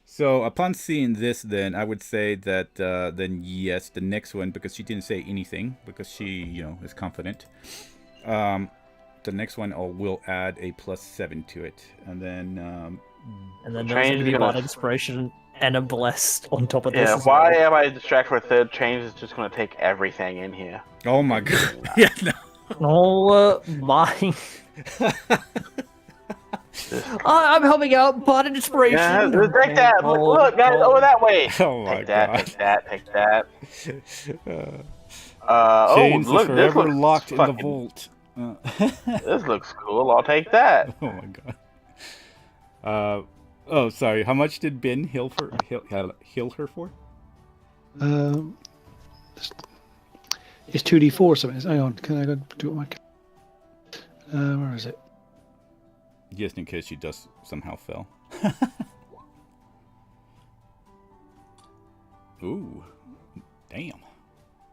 So upon seeing this, then I would say that then yes, the next one, because she didn't say anything, because she is confident. The next one will add a +7 to it, and then And then Change there's going to be gonna- bardic inspiration and a blessed on top of this. Yeah, as why well. am I distracted for a third change? Is just going to take everything in here. oh my god, yeah, no. Oh my! I'm helping out. Bardic inspiration. Yeah, take that. Look, guys, over that way. Oh my Take that, god. take that, take that. James look, is this forever looks locked in the fucking- vault. This looks cool. I'll take that. Oh my god. Oh, sorry. How much did Ben heal her for? It's 2d4 something. Hang on, can I go do it? Where is it? Just in case she does somehow fell. Ooh, damn.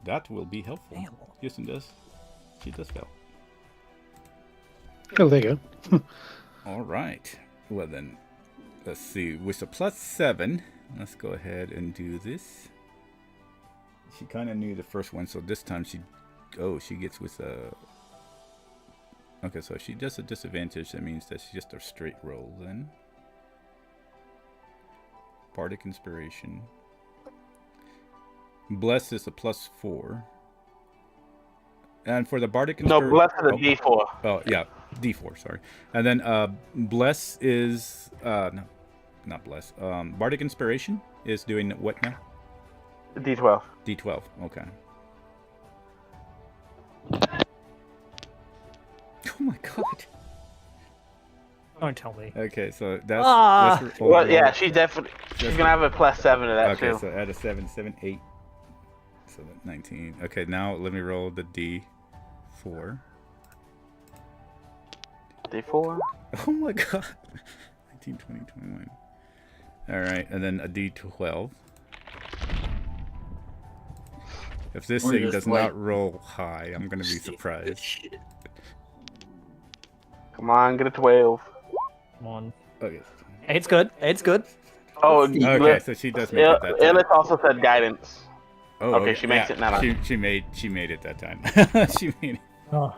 That will be helpful. Damn. Houston does. She does fail. Oh, there you go. All right. Well then, let's see. With a +7, let's go ahead and do this. She kind of knew the first one, so this time she gets with a. Okay, so if she does a disadvantage, that means that's just a straight roll then. Bardic Inspiration. Bless is a +4. And for the Bardic No, Inspiration... bless is a D4. Oh, yeah, D4, sorry. And then Bless is... no, not Bless. Bardic Inspiration is doing what now? D12. D12, okay. Oh my god. Don't tell me. Okay, so that's. Ah! Well, yeah, she's gonna have a +7 to that Okay, too. so add a 7, 7, 8. So that's 19. Okay, now let me roll the D4. D4. Oh my god. 19, 20, 21. Alright, and then a D12. If this We're thing just does like- not roll high, I'm gonna be surprised. Come on, get a 12. Come on. Okay. 8's good. 8's good. Oh, Okay, so she does make it that time. Ellis also said guidance. Oh, okay, she makes it now. She made it that time. She made it. Oh.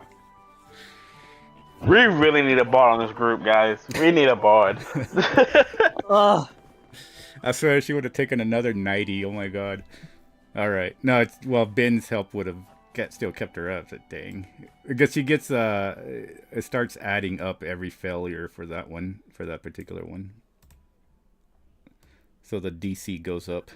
We really need a bard on this group, guys. We need a bard. Ugh. I swear she would have taken another 90. Oh my god. All right. No, well, Ben's help would have still kept her up. But dang, because she gets it starts adding up every failure for that one, for that particular one. So the DC goes up.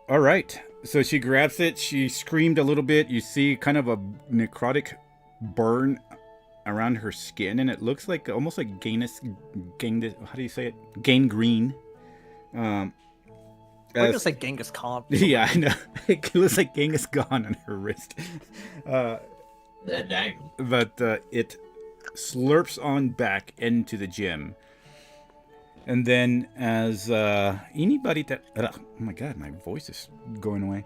All right. So she grabs it. She screamed a little bit. You see kind of a necrotic burn around her skin, and it looks like almost like how do you say it? Gangrene. We're gonna say Genghis Khan. Yeah, I know. It looks like Genghis Khan on her wrist. Dang. But it slurps on back into the gym. And then as anybody that... oh my god, my voice is going away.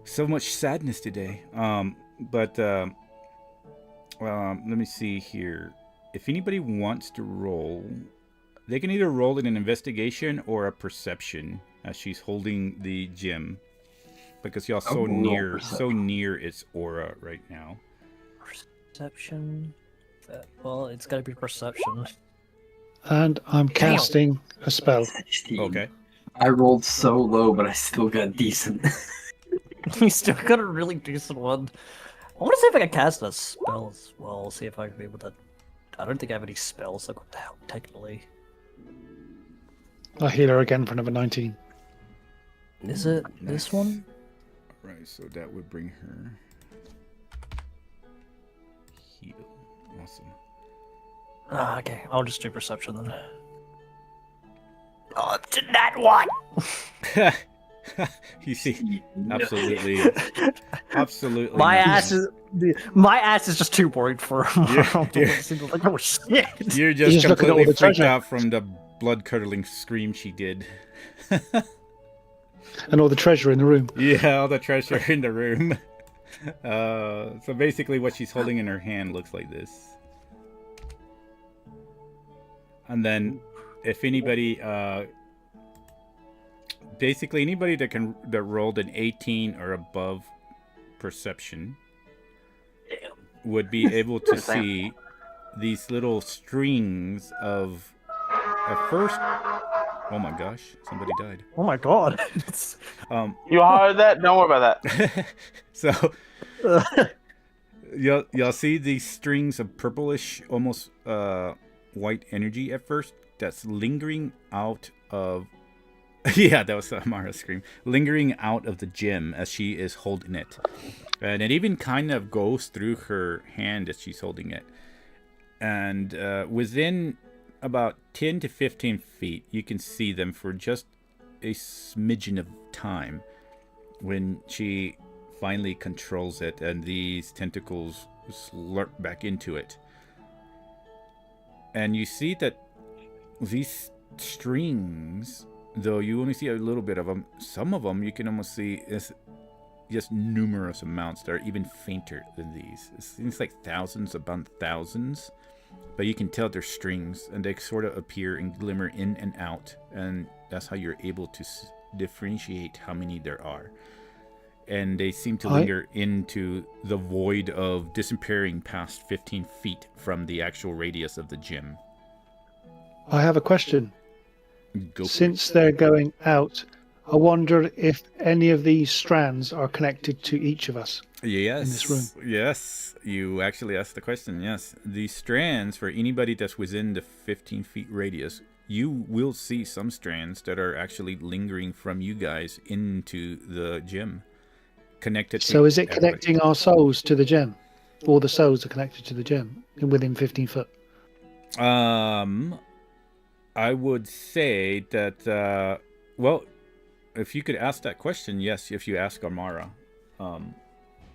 So much sadness today. Let me see here. If anybody wants to roll, they can either roll in an investigation or a perception as she's holding the gem, because y'all so near its aura right now. Perception. Well, it's gotta be perception. And I'm casting a spell. Okay. I rolled so low, but I still got decent. We still got a really decent one. I want to see if I can cast a spell as well. See if I can be able to. I don't think I have any spells that could help technically. I heal her again for another 19. Is it Nice. this one? Right, so that would bring her heal. Awesome. Ah, okay. I'll just do perception then. Oh, it's that one. You see, absolutely. My nothing. ass is just too worried for him. Like, oh shit. You're just just look at all completely the freaked treasure. out from the blood-curdling scream she did. And all the treasure in the room. Yeah, all the treasure in the room. So basically what she's holding in her hand looks like this. And then if anybody basically anybody that rolled an 18 or above perception would be able to see these little strings of at first. Oh my gosh, somebody died. Oh my god. You heard that? Don't worry about that. So y'all see these strings of purplish, almost white energy at first that's lingering out of yeah, that was Mara's scream. Lingering out of the gem as she is holding it. And it even kind of goes through her hand as she's holding it. And within about 10 to 15 feet, you can see them for just a smidgen of time when she finally controls it and these tentacles slurp back into it. And you see that these strings, though you only see a little bit of them, some of them you can almost see is just numerous amounts that are even fainter than these. It seems like thousands upon thousands, but you can tell they're strings and they sort of appear and glimmer in and out, and that's how you're able to differentiate how many there are. And they seem to linger into the void of disappearing past 15 feet from the actual radius of the gym. I have a question. Go for Since they're going out, I wonder if any of these strands are connected to each of us. Yes. in this room. Yes. You actually asked the question. Yes. The strands, for anybody that's within the 15 feet radius, you will see some strands that are actually lingering from you guys into the gym. Connected to So is it everybody. connecting our souls to the gem? all the souls are connected to the gem within 15 foot? I would say that, well, if you could ask that question, yes, if you ask Armara,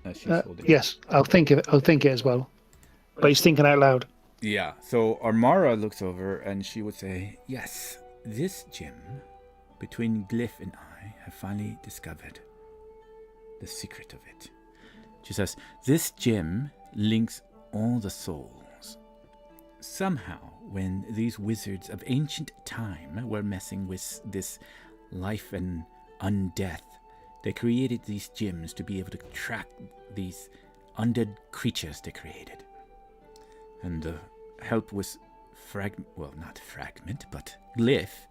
as she's holding it. Yes, I'll think it as well. But he's thinking out loud. Yeah, so Armara looks over and she would say, yes, this gem between Glyph and I have finally discovered the secret of it. She says, this gem links all the souls. Somehow, when these wizards of ancient time were messing with this life and undeath, they created these gems to be able to track these undead creatures they created. And the help was not fragment, but glyph.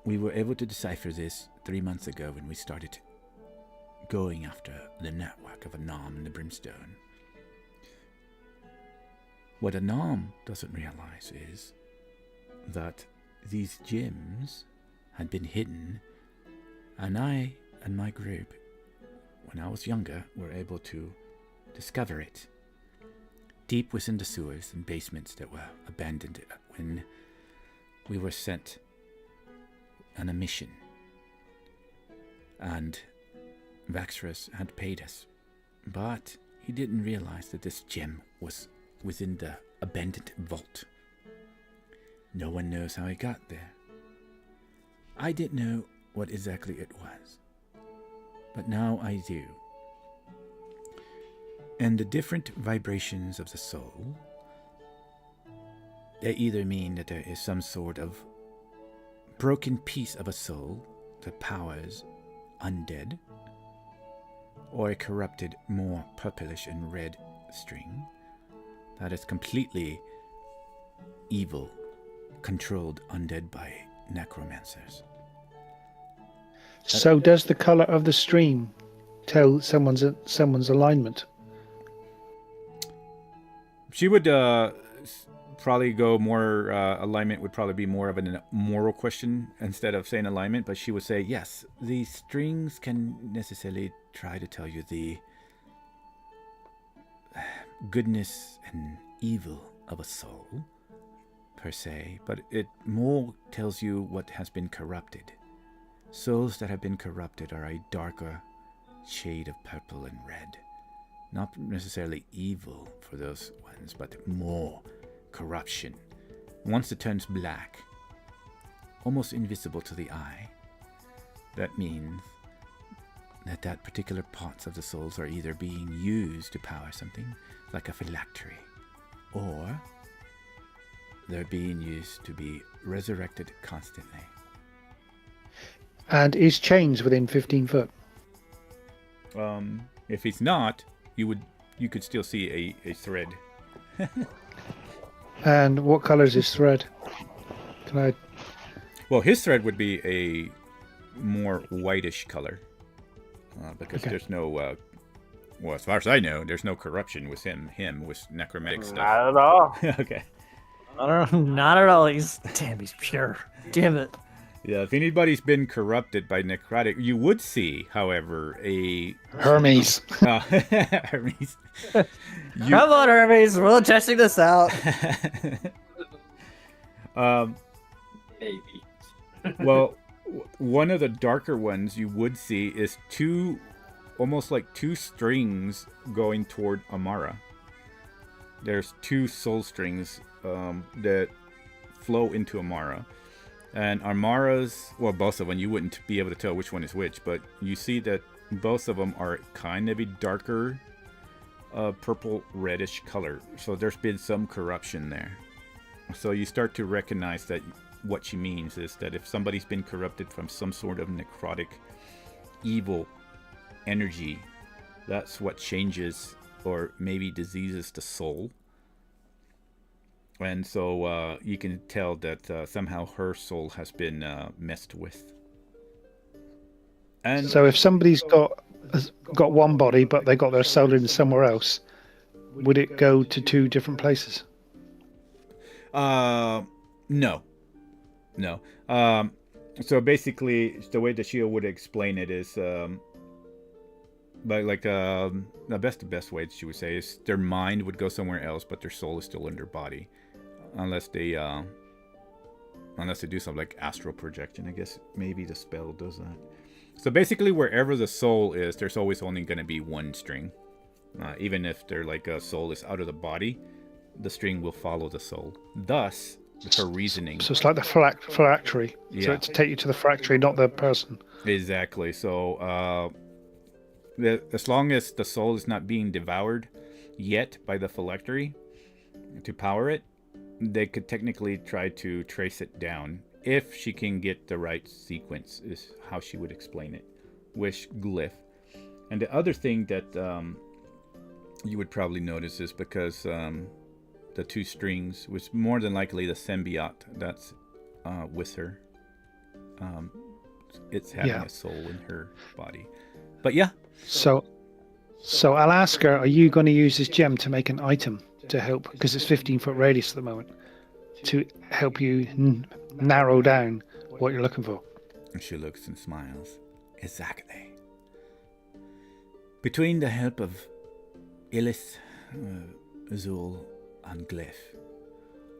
We were able to decipher this 3 months ago when we started going after the network of Anam and the Brimstone. What Anam doesn't realize is that these gems had been hidden, and I and my group, when I was younger, were able to discover it deep within the sewers and basements that were abandoned when we were sent on a mission. And Vaxrus had paid us, but he didn't realize that this gem was within the abandoned vault. No one knows how it got there. I didn't know what exactly it was, but now I do. And the different vibrations of the soul, they either mean that there is some sort of broken piece of a soul that powers undead, or a corrupted, more purplish and red string that is completely evil, controlled undead by necromancers. So does the color of the stream tell someone's alignment? She would probably go more, alignment would probably be more of a moral question instead of saying alignment, but she would say, yes, the strings can necessarily try to tell you the goodness and evil of a soul, per se, but it more tells you what has been corrupted. Souls that have been corrupted are a darker shade of purple and red. Not necessarily evil for those ones, but more corruption. Once it turns black, almost invisible to the eye, that means that particular parts of the souls are either being used to power something, like a phylactery, or they're being used to be resurrected constantly. And is Chains within 15 foot? If he's not, you could still see a thread. And what color is his thread? Can I? Well, his thread would be a more whitish color, because there's no. Well, as far as I know, there's no corruption with him with necromantic stuff. Not at all. Okay. Not at all. He's pure. Damn it. Yeah, if anybody's been corrupted by necrotic, you would see, however, a Hermes. Hermes. Come on, Hermes. We're testing this out. Maybe. Well, one of the darker ones you would see is almost like two strings going toward Amara. There's two soul strings that flow into Amara. And Armara's, well, both of them, you wouldn't be able to tell which one is which, but you see that both of them are kind of a darker purple reddish color. So there's been some corruption there. So you start to recognize that what she means is that if somebody's been corrupted from some sort of necrotic evil energy, that's what changes or maybe diseases the soul. And so you can tell that somehow her soul has been messed with. And So if somebody's got one body, but they got their soul in somewhere else, would it go to two different places? No. So basically, the way that she would explain it is But like the best way she would say is their mind would go somewhere else, but their soul is still in their body, unless they do something like astral projection. I guess maybe the spell does that. So basically, wherever the soul is, there's always only going to be one string. Even if their like a soul is out of the body, the string will follow the soul. Thus, her reasoning. So it's like the phylactery. Yeah. So to take you to the phylactery, not the person. Exactly. So as long as the soul is not being devoured yet by the phylactery to power it, they could technically try to trace it down if she can get the right sequence, is how she would explain it. Wish glyph. And the other thing that you would probably notice is because the two strings was more than likely the symbiote that's with her. It's having a soul in her body. But yeah. So I'll ask her, are you going to use this gem to make an item to help, because it's 15-foot radius at the moment, to help you narrow down what you're looking for? And she looks and smiles. Exactly. Between the help of Ilith, Azul, and Glyph,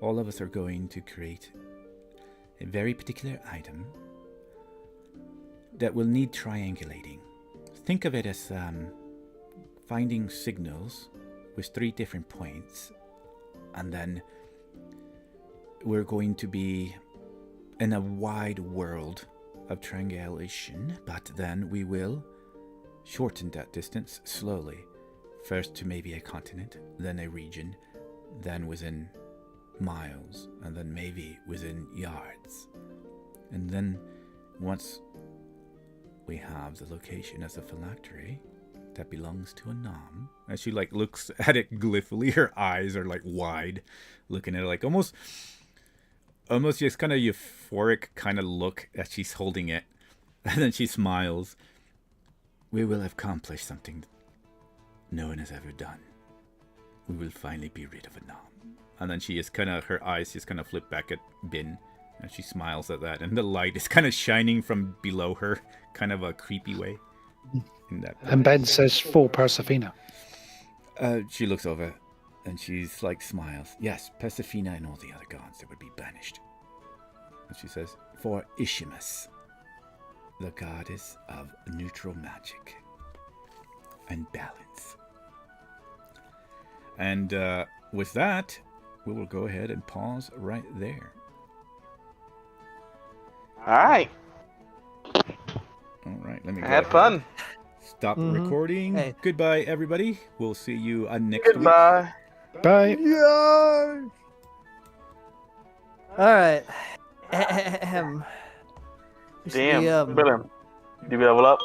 all of us are going to create a very particular item that will need triangulating. Think of it as finding signals with 3 different points, and then we're going to be in a wide world of triangulation, but then we will shorten that distance slowly. First to maybe a continent, then a region, then within miles, and then maybe within yards. And then once we have the location as a phylactery that belongs to a nom, as she like looks at it gleefully, her eyes are like wide, looking at it like almost just kind of euphoric kind of look as she's holding it, and then she smiles. We will have accomplished something no one has ever done. We will finally be rid of a nom. And then she is kind of, her eyes just kind of flip back at Bin, and she smiles at that, and the light is kind of shining from below her, kind of a creepy way. In that And Ben says, for Persephina. She looks over, and she's like smiles. Yes, Persephina and all the other gods that would be banished. And she says, for Ishimus, the goddess of neutral magic and balance. And with that, we will go ahead and pause right there. All right. All right, let me go Had ahead. fun. Stop recording. Hey. Goodbye, everybody. We'll see you next week. Goodbye. Bye. Yeah. All right. Ahem. Damn. The, Did you level up?